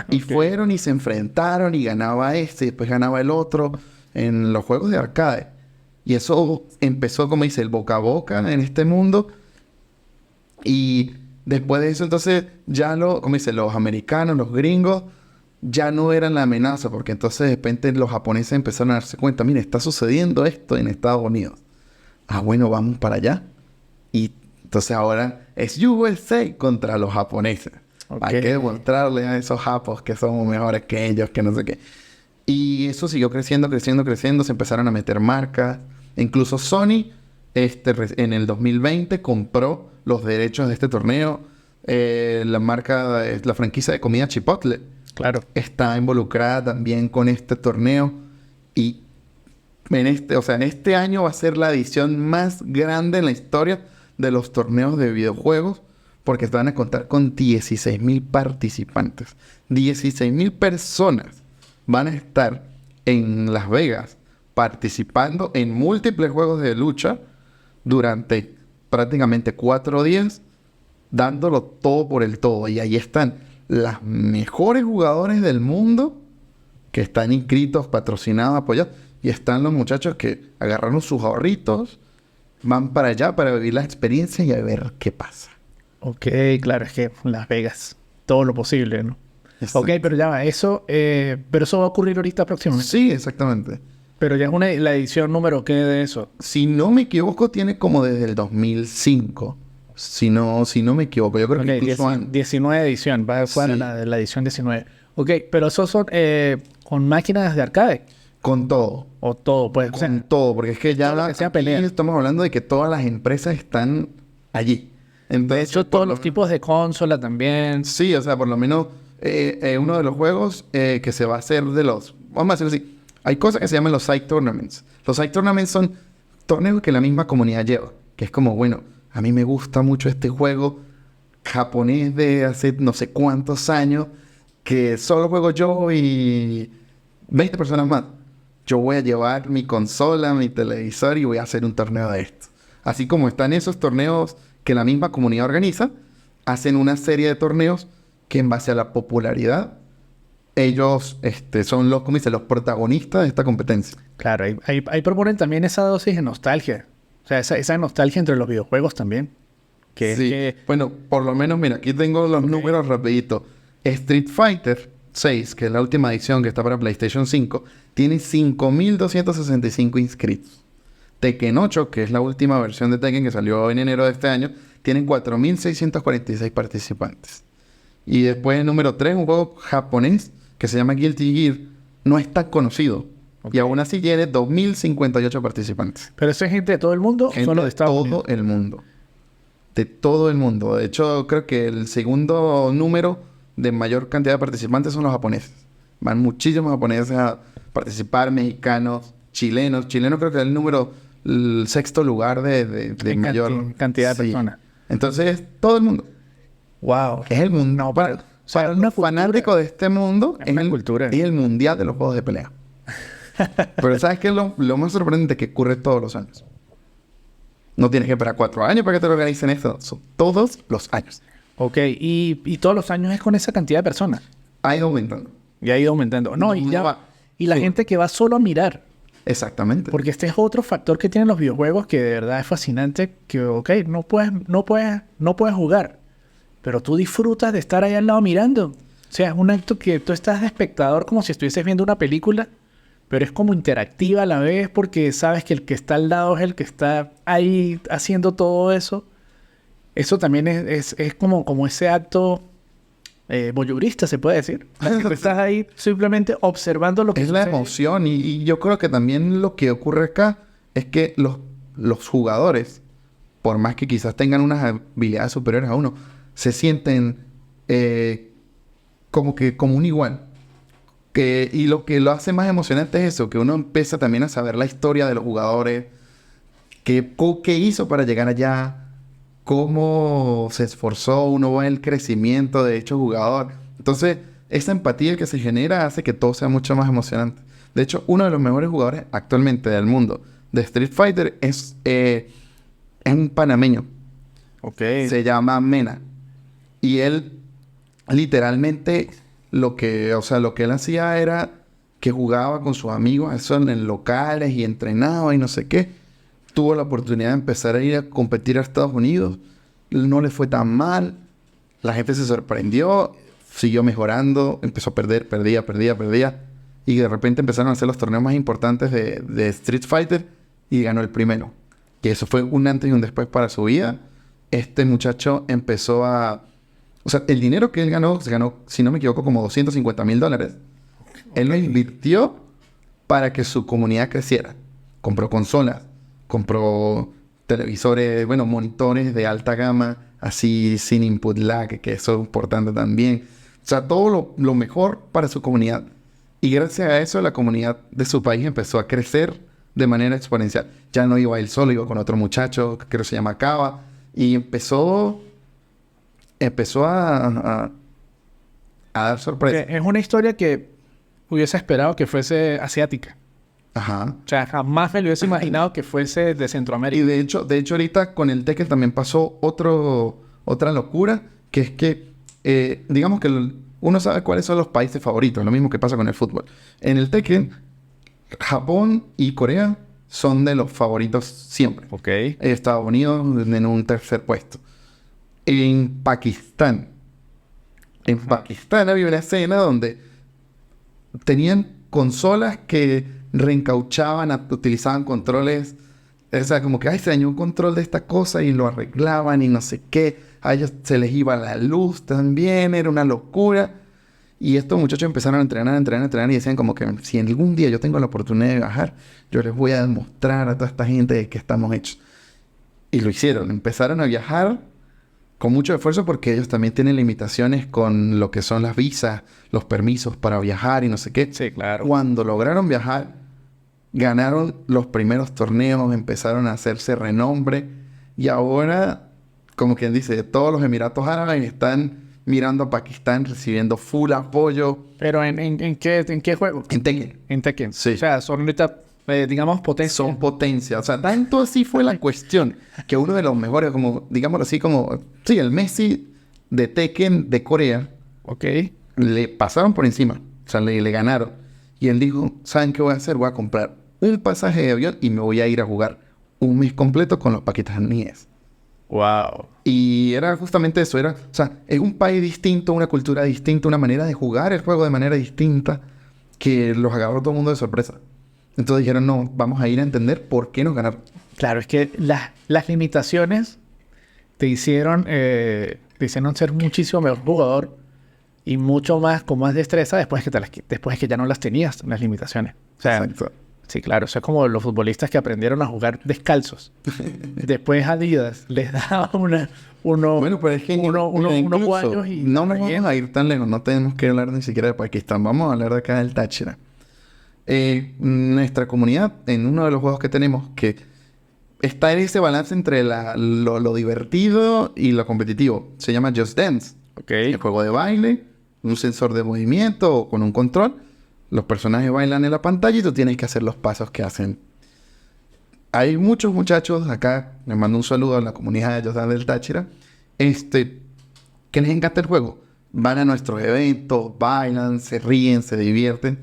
Y fueron y se enfrentaron y ganaba este y después ganaba el otro en los juegos de arcade. Y eso empezó, como dice, el boca a boca en este mundo. Y después de eso, entonces, como dice, los americanos, los gringos, ya no eran la amenaza, porque entonces de repente los japoneses empezaron a darse cuenta, mire, está sucediendo esto en Estados Unidos. Ah, bueno, vamos para allá. Y entonces ahora es USA contra los japoneses. Hay que demostrarle a esos japos que somos mejores que ellos, que no sé qué. Y eso siguió creciendo. Se empezaron a meter marcas. Incluso Sony, en el 2020, compró los derechos de este torneo. La franquicia de comida Chipotle, claro, está involucrada también con este torneo. Y en este año va a ser la edición más grande en la historia de los torneos de videojuegos, porque van a contar con 16,000 participantes. 16,000 personas van a estar en Las Vegas participando en múltiples juegos de lucha durante prácticamente 4 días, dándolo todo por el todo. Y ahí están los mejores jugadores del mundo que están inscritos, patrocinados, apoyados. Y están los muchachos que agarraron sus ahorritos, van para allá para vivir la experiencia y a ver qué pasa. Ok, claro, es que Las Vegas, todo lo posible, ¿no? Exacto. Ok, pero ya va, pero eso va a ocurrir ahorita próximamente. Sí, exactamente. Pero ya es la edición número ¿qué de eso? Si no me equivoco, tiene como desde el 2005. Si no me equivoco, yo creo que incluso 19 edición, va a ser la edición 19. Ok, pero esos son con máquinas de arcade. Con todo. O todo, pues. Con todo, porque es que ya estamos hablando de que todas las empresas están allí. Entonces, de hecho, todos los tipos de consola también. Sí, o sea, por lo menos uno de los juegos que se va a hacer vamos a decirlo así, hay cosas que se llaman los side tournaments. Los side tournaments son torneos que la misma comunidad lleva, que es como, bueno, a mí me gusta mucho este juego japonés de hace no sé cuántos años, que solo juego yo y 20 personas más. Yo voy a llevar mi consola, mi televisor y voy a hacer un torneo de esto. Así como están esos torneos que la misma comunidad organiza, hacen una serie de torneos que en base a la popularidad, ellos son los protagonistas de esta competencia. Claro, ahí proponen también esa dosis de nostalgia. O sea, esa nostalgia entre los videojuegos también. Bueno, por lo menos, mira, aquí tengo los números rapidito. Street Fighter 6, que es la última edición que está para PlayStation 5, tiene 5,265 inscritos. Tekken 8, que es la última versión de Tekken que salió en enero de este año, tienen 4,646 participantes. Y después el número 3, un juego japonés que se llama Guilty Gear, no es tan conocido. Okay. Y aún así tiene 2,058 participantes. ¿Pero eso es gente de todo el mundo o solo de Estados Unidos? De todo el mundo. De todo el mundo. De hecho, creo que el segundo número de mayor cantidad de participantes son los japoneses. Van muchísimos japoneses a participar, mexicanos, chilenos. Chilenos creo que es el sexto lugar de mayor cantidad de personas. Entonces, todo el mundo. Wow. Es el mundo. No, para un fanático de este mundo, es el mundial de los juegos de pelea. Pero ¿sabes qué es lo más sorprendente que ocurre todos los años? No tienes que esperar 4 años para que te lo organicen esto. Son todos los años. Ok, y todos los años es con esa cantidad de personas. Ha ido aumentando. Y ha ido aumentando. No, y ya va. Y la gente que va solo a mirar. Exactamente. Porque este es otro factor que tienen los videojuegos que de verdad es fascinante. Que, ok, no puedes jugar. Pero tú disfrutas de estar ahí al lado mirando. O sea, es un acto que tú estás de espectador como si estuvieses viendo una película. Pero es como interactiva a la vez porque sabes que el que está al lado es el que está ahí haciendo todo eso. Eso también es como ese acto voyeurista, se puede decir. Que tú estás ahí simplemente observando lo que Es la sucede. emoción y yo creo que también lo que ocurre acá es que los jugadores, por más que quizás tengan unas habilidades superiores a uno, se sienten como un igual. Y lo que lo hace más emocionante es eso, que uno empieza también a saber la historia de los jugadores, qué hizo para llegar allá, cómo se esforzó, uno ve el crecimiento de dicho jugador. Entonces, esa empatía que se genera hace que todo sea mucho más emocionante. De hecho, uno de los mejores jugadores actualmente del mundo de Street Fighter es un panameño. Ok. Se llama Mena. Y él, literalmente, lo que él hacía era que jugaba con sus amigos, eso en locales y entrenaba y no sé qué. Tuvo la oportunidad de empezar a ir a competir a Estados Unidos. No le fue tan mal. La gente se sorprendió. Siguió mejorando. Empezó a perder. Perdía. Y de repente empezaron a hacer los torneos más importantes de Street Fighter. Y ganó el primero. Que eso fue un antes y un después para su vida. Este muchacho empezó a... O sea, el dinero que él ganó, se ganó, si no me equivoco, como $250,000. Él lo invirtió para que su comunidad creciera. Compró consolas. Compró televisores, monitores de alta gama, así sin input lag, que eso es importante también. O sea, todo lo mejor para su comunidad. Y gracias a eso, la comunidad de su país empezó a crecer de manera exponencial. Ya no iba él solo, iba con otro muchacho, que creo que se llama Kaba. Y empezó a dar sorpresa. Es una historia que hubiese esperado que fuese asiática. Ajá. O sea, jamás me lo hubiese imaginado que fuese de Y Centroamérica. de hecho ahorita con el Tekken también pasó otra locura, que es que, digamos que uno sabe cuáles son los países favoritos, lo mismo que pasa con el fútbol. En el Tekken, Japón y Corea son de los favoritos siempre. Ok. Estados Unidos en un tercer puesto. En Pakistán había una escena donde tenían consolas que reencauchaban, utilizaban controles, o sea, como que, se dañó un control de esta cosa y lo arreglaban y no sé qué. A ellos se les iba la luz también, era una locura. Y estos muchachos empezaron a entrenar y decían como que si algún día yo tengo la oportunidad de viajar, yo les voy a demostrar a toda esta gente de que estamos hechos. Y lo hicieron, empezaron a viajar con mucho esfuerzo porque ellos también tienen limitaciones con lo que son las visas, los permisos para viajar y no sé qué. Sí, claro. Cuando lograron viajar, ganaron los primeros torneos, empezaron a hacerse renombre y ahora, como quien dice, todos los Emiratos Árabes están mirando a Pakistán recibiendo full apoyo. Pero ¿en qué juego? En Tekken. En Tekken. Sí. O sea, son ahorita, digamos, potencia. Son potencia. O sea, tanto así fue la cuestión que uno de los mejores, como, digámoslo así, sí, el Messi de Tekken de Corea, Ok. le pasaron por encima. O sea, le ganaron. Y él dijo, ¿saben qué voy a hacer? Voy a comprar un pasaje de avión y me voy a ir a jugar un mes completo con los pakistaníes. Wow. Y era justamente eso. O sea, es un país distinto, una cultura distinta, una manera de jugar el juego de manera distinta que los agarró todo el mundo de sorpresa. Entonces dijeron, no, vamos a ir a entender por qué nos ganaron. Claro, es que las limitaciones te hicieron ser muchísimo mejor jugador y mucho más, con más destreza después de que ya no las tenías, las limitaciones. O sea, Exacto. sí, claro, eso es como los futbolistas que aprendieron a jugar descalzos. Después Adidas les daba unos Pero es que incluso, guayos y... no nos vamos a ir tan lejos. No tenemos que hablar ni siquiera de Pakistán. Vamos a hablar de acá del Táchira. Nuestra comunidad, en uno de los juegos que tenemos, que está en ese balance entre lo divertido y lo competitivo. Se llama Just Dance. Ok. El juego de baile, un sensor de movimiento o con un control. Los personajes bailan en la pantalla y tú tienes que hacer los pasos que hacen. hay muchos muchachos acá, les mando un saludo a la comunidad de Just del Táchira, que les encanta el juego. Van a nuestros eventos, bailan, se ríen, se divierten.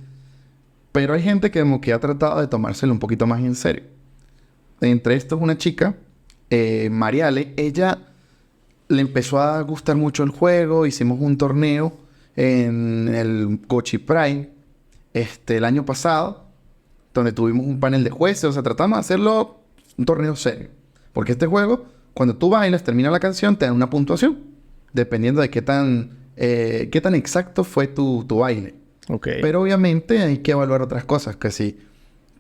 Pero hay gente que como que ha tratado de tomárselo un poquito más en serio. Entre estos, una chica, Mariale, ella le empezó a gustar mucho el juego. Hicimos un torneo en el Gochi Prime el año pasado, donde tuvimos un panel de jueces. O sea, tratamos de hacerlo un torneo serio. Porque este juego, cuando tú bailas, termina la canción, te dan una puntuación. Dependiendo de qué tan exacto fue tu baile. Okay. Pero obviamente hay que evaluar otras cosas. Que si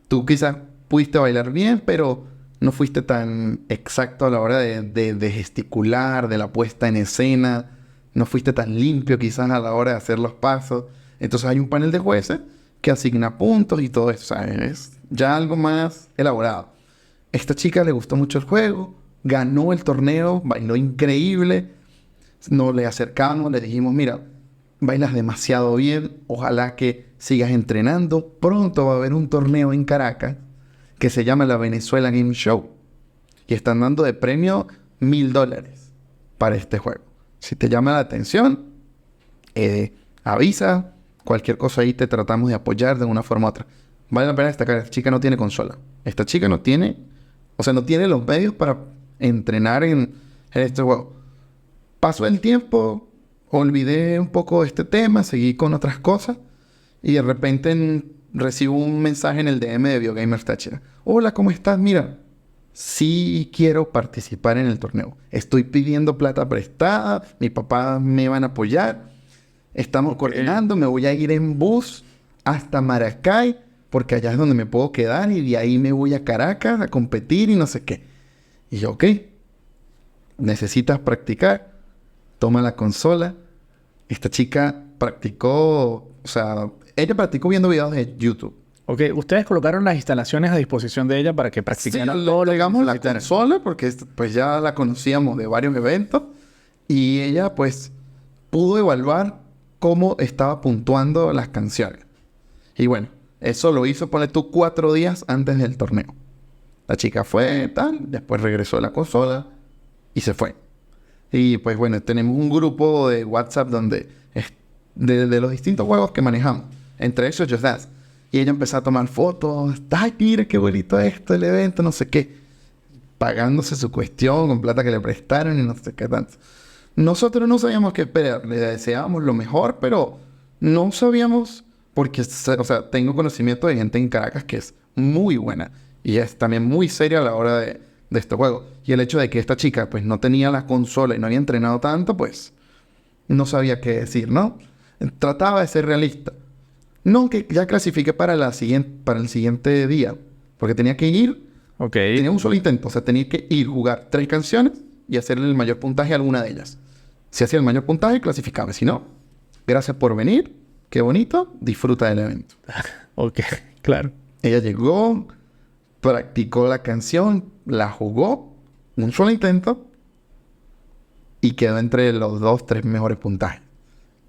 tú quizás pudiste bailar bien, pero no fuiste tan exacto a la hora de gesticular, de la puesta en escena. No fuiste tan limpio quizás a la hora de hacer los pasos. Entonces hay un panel de jueces que asigna puntos y todo eso. O sea, es ya algo más elaborado. Esta chica le gustó mucho el juego. Ganó el torneo. Bailó increíble. Nos le acercamos. Le dijimos, mira, bailas demasiado bien. Ojalá que sigas entrenando. Pronto va a haber un torneo en Caracas que se llama la Venezuela Game Show. Y están dando de premio $1,000 para este juego. Si te llama la atención, avisa. Cualquier cosa ahí te tratamos de apoyar de una forma u otra. Vale la pena destacar, esta chica no tiene consola. Esta chica no tiene los medios para entrenar en este juego. Pasó el tiempo, olvidé un poco este tema, seguí con otras cosas. Y de repente recibo un mensaje en el DM de BioGamers Táchira. Hola, ¿cómo estás? Mira, sí quiero participar en el torneo. Estoy pidiendo plata prestada. Mi papá me van a apoyar. Estamos coordinando. Me voy a ir en bus hasta Maracay, porque allá es donde me puedo quedar. Y de ahí me voy a Caracas a competir y no sé qué. Y yo, ok. Necesitas practicar. Toma la consola. Esta chica practicó... O sea, ella practicó viendo videos de YouTube. Ok, ustedes colocaron las instalaciones a disposición de ella para que practicara Sí, todo lo que legamos la necesitara. consola porque pues ya la conocíamos de varios eventos. Y ella pues pudo evaluar cómo estaba puntuando las canciones. Y bueno, eso lo hizo, ponle tú, 4 días antes del torneo. La chica fue tal, después regresó a la consola y se fue. Y pues bueno, tenemos un grupo de WhatsApp donde de los distintos juegos que manejamos. Entre esos Just Dance. Y ella empezó a tomar fotos. Ay, mira qué bonito esto, el evento, no sé qué. Pagándose su cuestión con plata que le prestaron y no sé qué tanto. Nosotros no sabíamos qué esperar. Le deseábamos lo mejor, pero no sabíamos... Porque, o sea, tengo conocimiento de gente en Caracas que es muy buena. Y es también muy seria a la hora de este juego. Y el hecho de que esta chica, pues, no tenía la consola y no había entrenado tanto, pues... No sabía qué decir, ¿no? Trataba de ser realista. No, que ya clasifiqué para el siguiente día. Porque tenía que ir... Ok. Tenía un solo intento. O sea, tenía que ir, jugar 3 canciones y hacerle el mayor puntaje a alguna de ellas. Si hacía el mayor puntaje, clasificaba. Si no, gracias por venir. Qué bonito. Disfruta del evento. Ok, claro. Ella llegó, practicó la canción, la jugó, un solo intento y quedó entre los 2, 3 mejores puntajes.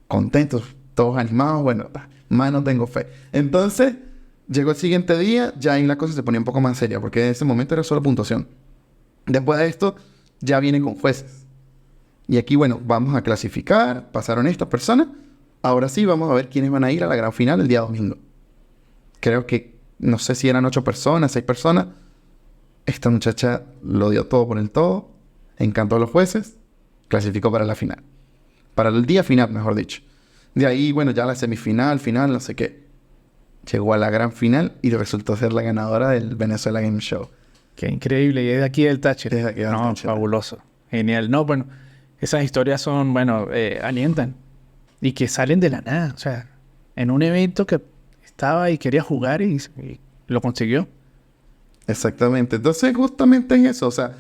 Contentos, todos animados. Bueno, más no tengo fe. Entonces, llegó el siguiente día, ya ahí la cosa se ponía un poco más seria, porque en ese momento era solo puntuación. Después de esto, ya viene con jueces. Y aquí, bueno, vamos a clasificar. Pasaron estas personas. Ahora sí, vamos a ver quiénes van a ir a la gran final el día domingo. Creo que, no sé si eran 8 personas, 6 personas. Esta muchacha lo dio todo por el todo. Encantó a los jueces. Clasificó para la final. Para el día final, mejor dicho. De ahí, bueno, ya la semifinal, final, no sé qué. Llegó a la gran final y resultó ser la ganadora del Venezuela Game Show. Qué increíble. Y es de aquí del Táchira. Desde aquí del No, Táchira. fabuloso. Genial. No, bueno, esas historias son, bueno, alientan. Y que salen de la nada. O sea, en un evento que estaba y quería jugar y lo consiguió. Exactamente. Entonces, justamente es eso. O sea,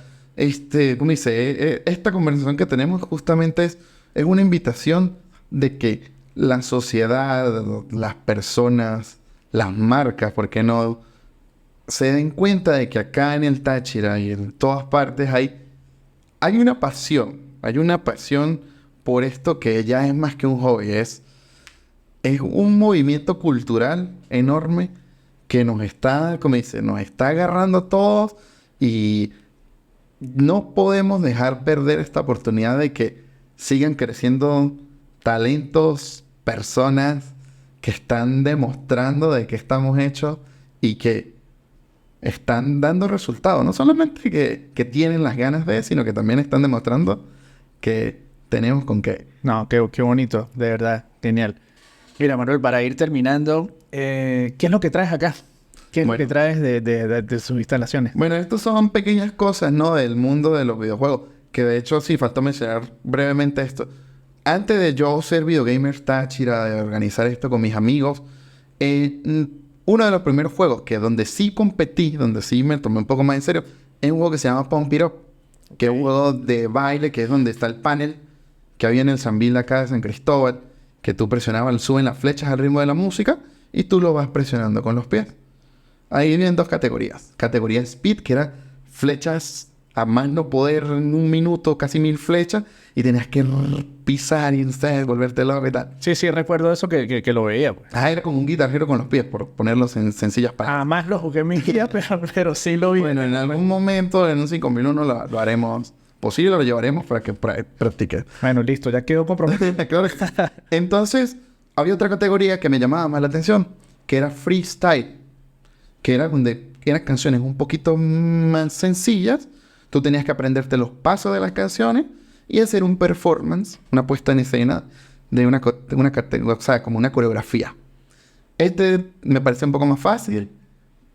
como dice, esta conversación que tenemos justamente es una invitación de que la sociedad, las personas, las marcas, ¿por qué no?, se den cuenta de que acá en el Táchira y en todas partes hay una pasión. Hay una pasión por esto que ya es más que un hobby. Es un movimiento cultural enorme que nos está, como dice, nos está agarrando a todos Y no podemos dejar perder esta oportunidad de que sigan creciendo talentos, personas que están demostrando de qué estamos hechos y que están dando resultados. No solamente que tienen las ganas de, sino que también están demostrando que tenemos con qué. No, qué bonito, de verdad, genial. Mira, Manuel, para ir terminando, ¿qué es lo que traes acá? ¿Qué es lo que traes de sus instalaciones? Bueno, estas son pequeñas cosas, ¿no? Del mundo de los videojuegos. Que de hecho, sí, faltó mencionar brevemente esto. Antes de yo ser videogamer Táchira, de organizar esto con mis amigos, uno de los primeros juegos que donde sí competí, donde sí me tomé un poco más en serio, es un juego que se llama Pump It Up. Que es un juego de baile, que es donde está el panel que había en el Sambil acá de San Cristóbal, que tú presionabas, suben las flechas al ritmo de la música y tú lo vas presionando con los pies. Ahí vienen dos categorías. Categoría Speed, que era flechas a más no poder en un minuto, casi 1000 flechas, y tenías que pisar y volverte loco y tal. Sí, recuerdo eso que lo veía, pues. Era como un Guitar Hero con los pies, por ponerlos en sencillas palabras. Jamás lo jugué en mi vida, pero sí lo vi. Bueno, en algún momento, en un 5001, lo haremos posible, lo llevaremos para que practiques. Bueno, listo, ya quedó comprometido. Entonces, había otra categoría que me llamaba más la atención, que era freestyle, que era donde eran canciones un poquito más sencillas. Tú tenías que aprenderte los pasos de las canciones y hacer un performance, una puesta en escena de una categoría, o sea, como una coreografía. Me pareció un poco más fácil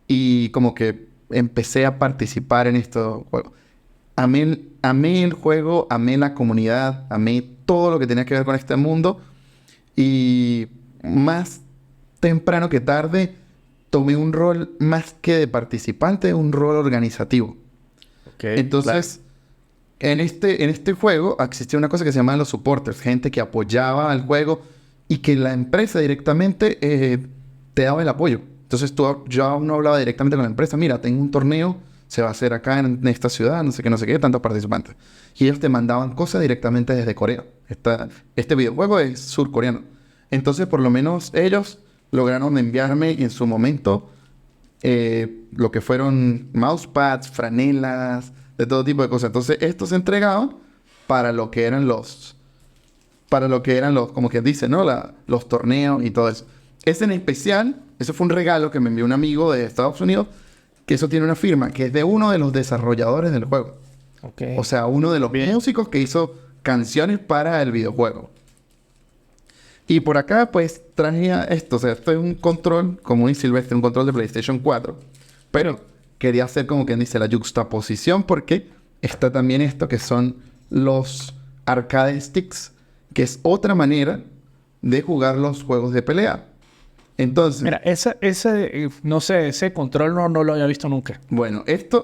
y como que empecé a participar en estos juegos. Amé el juego, amé la comunidad, amé todo lo que tenía que ver con este mundo y más temprano que tarde tomé un rol más que de participante, un rol organizativo. Entonces, claro, en este juego existía una cosa que se llamaba los supporters, gente que apoyaba al juego y que la empresa directamente te daba el apoyo. Entonces yo no hablaba directamente con la empresa, mira, tengo un torneo, se va a hacer acá en esta ciudad, no sé qué, tantos participantes. Y ellos te mandaban cosas directamente desde Corea. Este videojuego es surcoreano. Entonces, por lo menos ellos lograron enviarme en su momento lo que fueron mousepads, franelas, de todo tipo de cosas. Entonces, estos se entregaban para lo que eran los, como que dicen, ¿no? Los torneos y todo eso. Ese en especial, eso fue un regalo que me envió un amigo de Estados Unidos, que eso tiene una firma, que es de uno de los desarrolladores del juego. O sea, uno de los músicos que hizo canciones para el videojuego. Y por acá, pues, traía esto. O sea, esto es un control común y silvestre, un control de PlayStation 4. Pero quería hacer como quien dice la juxtaposición porque está también esto que son los arcade sticks, que es otra manera de jugar los juegos de pelea. Entonces... Mira, no sé, ese control no lo había visto nunca. Bueno, esto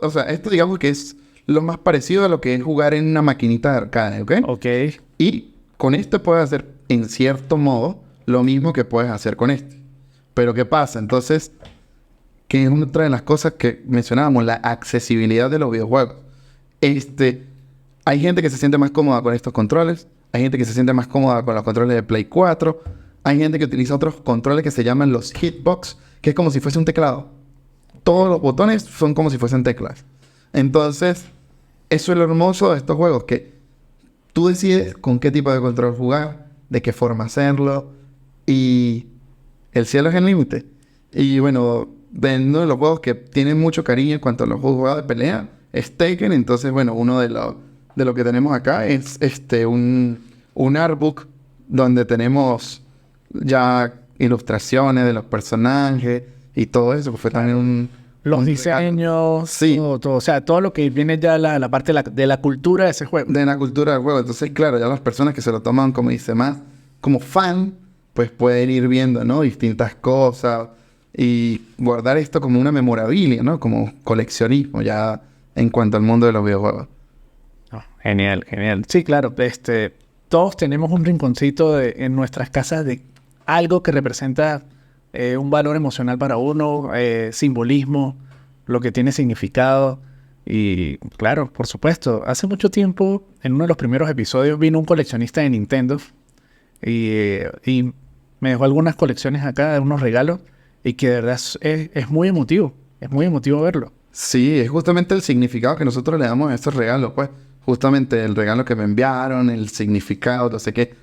digamos que es lo más parecido a lo que es jugar en una maquinita de arcade, ¿ok? Ok. Y con esto puedes hacer, en cierto modo, lo mismo que puedes hacer con este. Pero ¿qué pasa? Entonces, que es otra de las cosas que mencionábamos, la accesibilidad de los videojuegos. Hay gente que se siente más cómoda con estos controles, hay gente que se siente más cómoda con los controles de Play 4, hay gente que utiliza otros controles que se llaman los Hitbox, que es como si fuese un teclado. Todos los botones son como si fuesen teclas. Entonces, eso es lo hermoso de estos juegos, que tú decides con qué tipo de control jugar, de qué forma hacerlo, y el cielo es el límite. Y bueno, de uno de los juegos que tienen mucho cariño en cuanto a los juegos de pelea es Tekken. Entonces, bueno, uno de lo que tenemos acá es un artbook donde tenemos ya ilustraciones de los personajes y todo eso, que fue también los diseños, sí, todo, o sea, todo lo que viene ya la parte de la cultura de ese juego. De la cultura del juego. Entonces, claro, ya las personas que se lo toman, como dice, más como fan, pues pueden ir viendo, ¿no? Distintas cosas y guardar esto como una memorabilia, ¿no? Como coleccionismo ya en cuanto al mundo de los videojuegos. Oh, genial. Sí, claro, todos tenemos un rinconcito en nuestras casas de algo que representa un valor emocional para uno, simbolismo, lo que tiene significado. Y claro, por supuesto, hace mucho tiempo, en uno de los primeros episodios, vino un coleccionista de Nintendo y me dejó algunas colecciones acá, unos regalos, y que de verdad es muy emotivo verlo. Sí, es justamente el significado que nosotros le damos a estos regalos, pues. Justamente el regalo que me enviaron, el significado, no sé qué.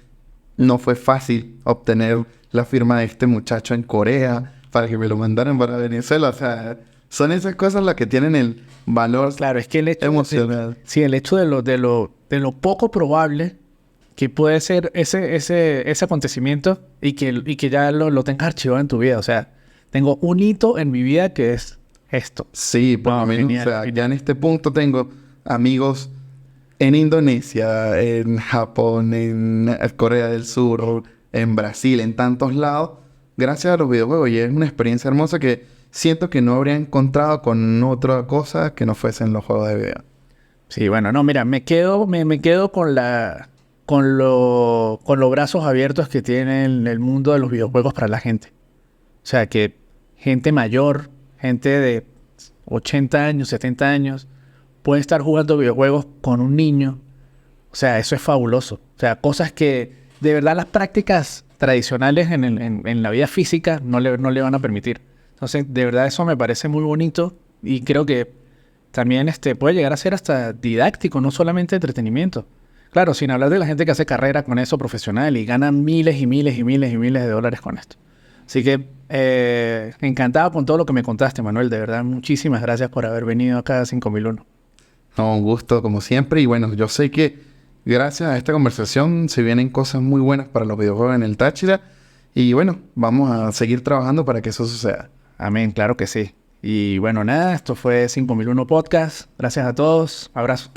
No fue fácil obtener la firma de este muchacho en Corea para que me lo mandaran para Venezuela. O sea, son esas cosas las que tienen el valor Claro, es que el hecho emocional. sí, el hecho de lo poco probable que puede ser ese acontecimiento y que ya lo tengas archivado en tu vida. O sea, tengo un hito en mi vida que es esto. Sí, por No, lo menos, genial, o sea, genial. ya en este punto tengo amigos en Indonesia, en Japón, en Corea del Sur, en Brasil, en tantos lados, gracias a los videojuegos. Y es una experiencia hermosa que siento que no habría encontrado con otra cosa que no fuesen los juegos de video. Sí, bueno, no, mira, me quedo con los brazos abiertos que tiene el mundo de los videojuegos para la gente. O sea, que gente mayor, gente de 80 años, 70 años, puede estar jugando videojuegos con un niño. O sea, eso es fabuloso. O sea, cosas que de verdad las prácticas tradicionales en la vida física no le van a permitir. Entonces, de verdad eso me parece muy bonito y creo que también puede llegar a ser hasta didáctico, no solamente entretenimiento. Claro, sin hablar de la gente que hace carrera con eso profesional y gana miles y miles y miles y miles de dólares con esto. Así que encantado con todo lo que me contaste, Manuel. De verdad, muchísimas gracias por haber venido acá a 5001. No, un gusto como siempre. Y bueno, yo sé que gracias a esta conversación se vienen cosas muy buenas para los videojuegos en el Táchira. Y bueno, vamos a seguir trabajando para que eso suceda. Amén, claro que sí. Y bueno, nada, esto fue 5001 Podcast. Gracias a todos. Abrazo.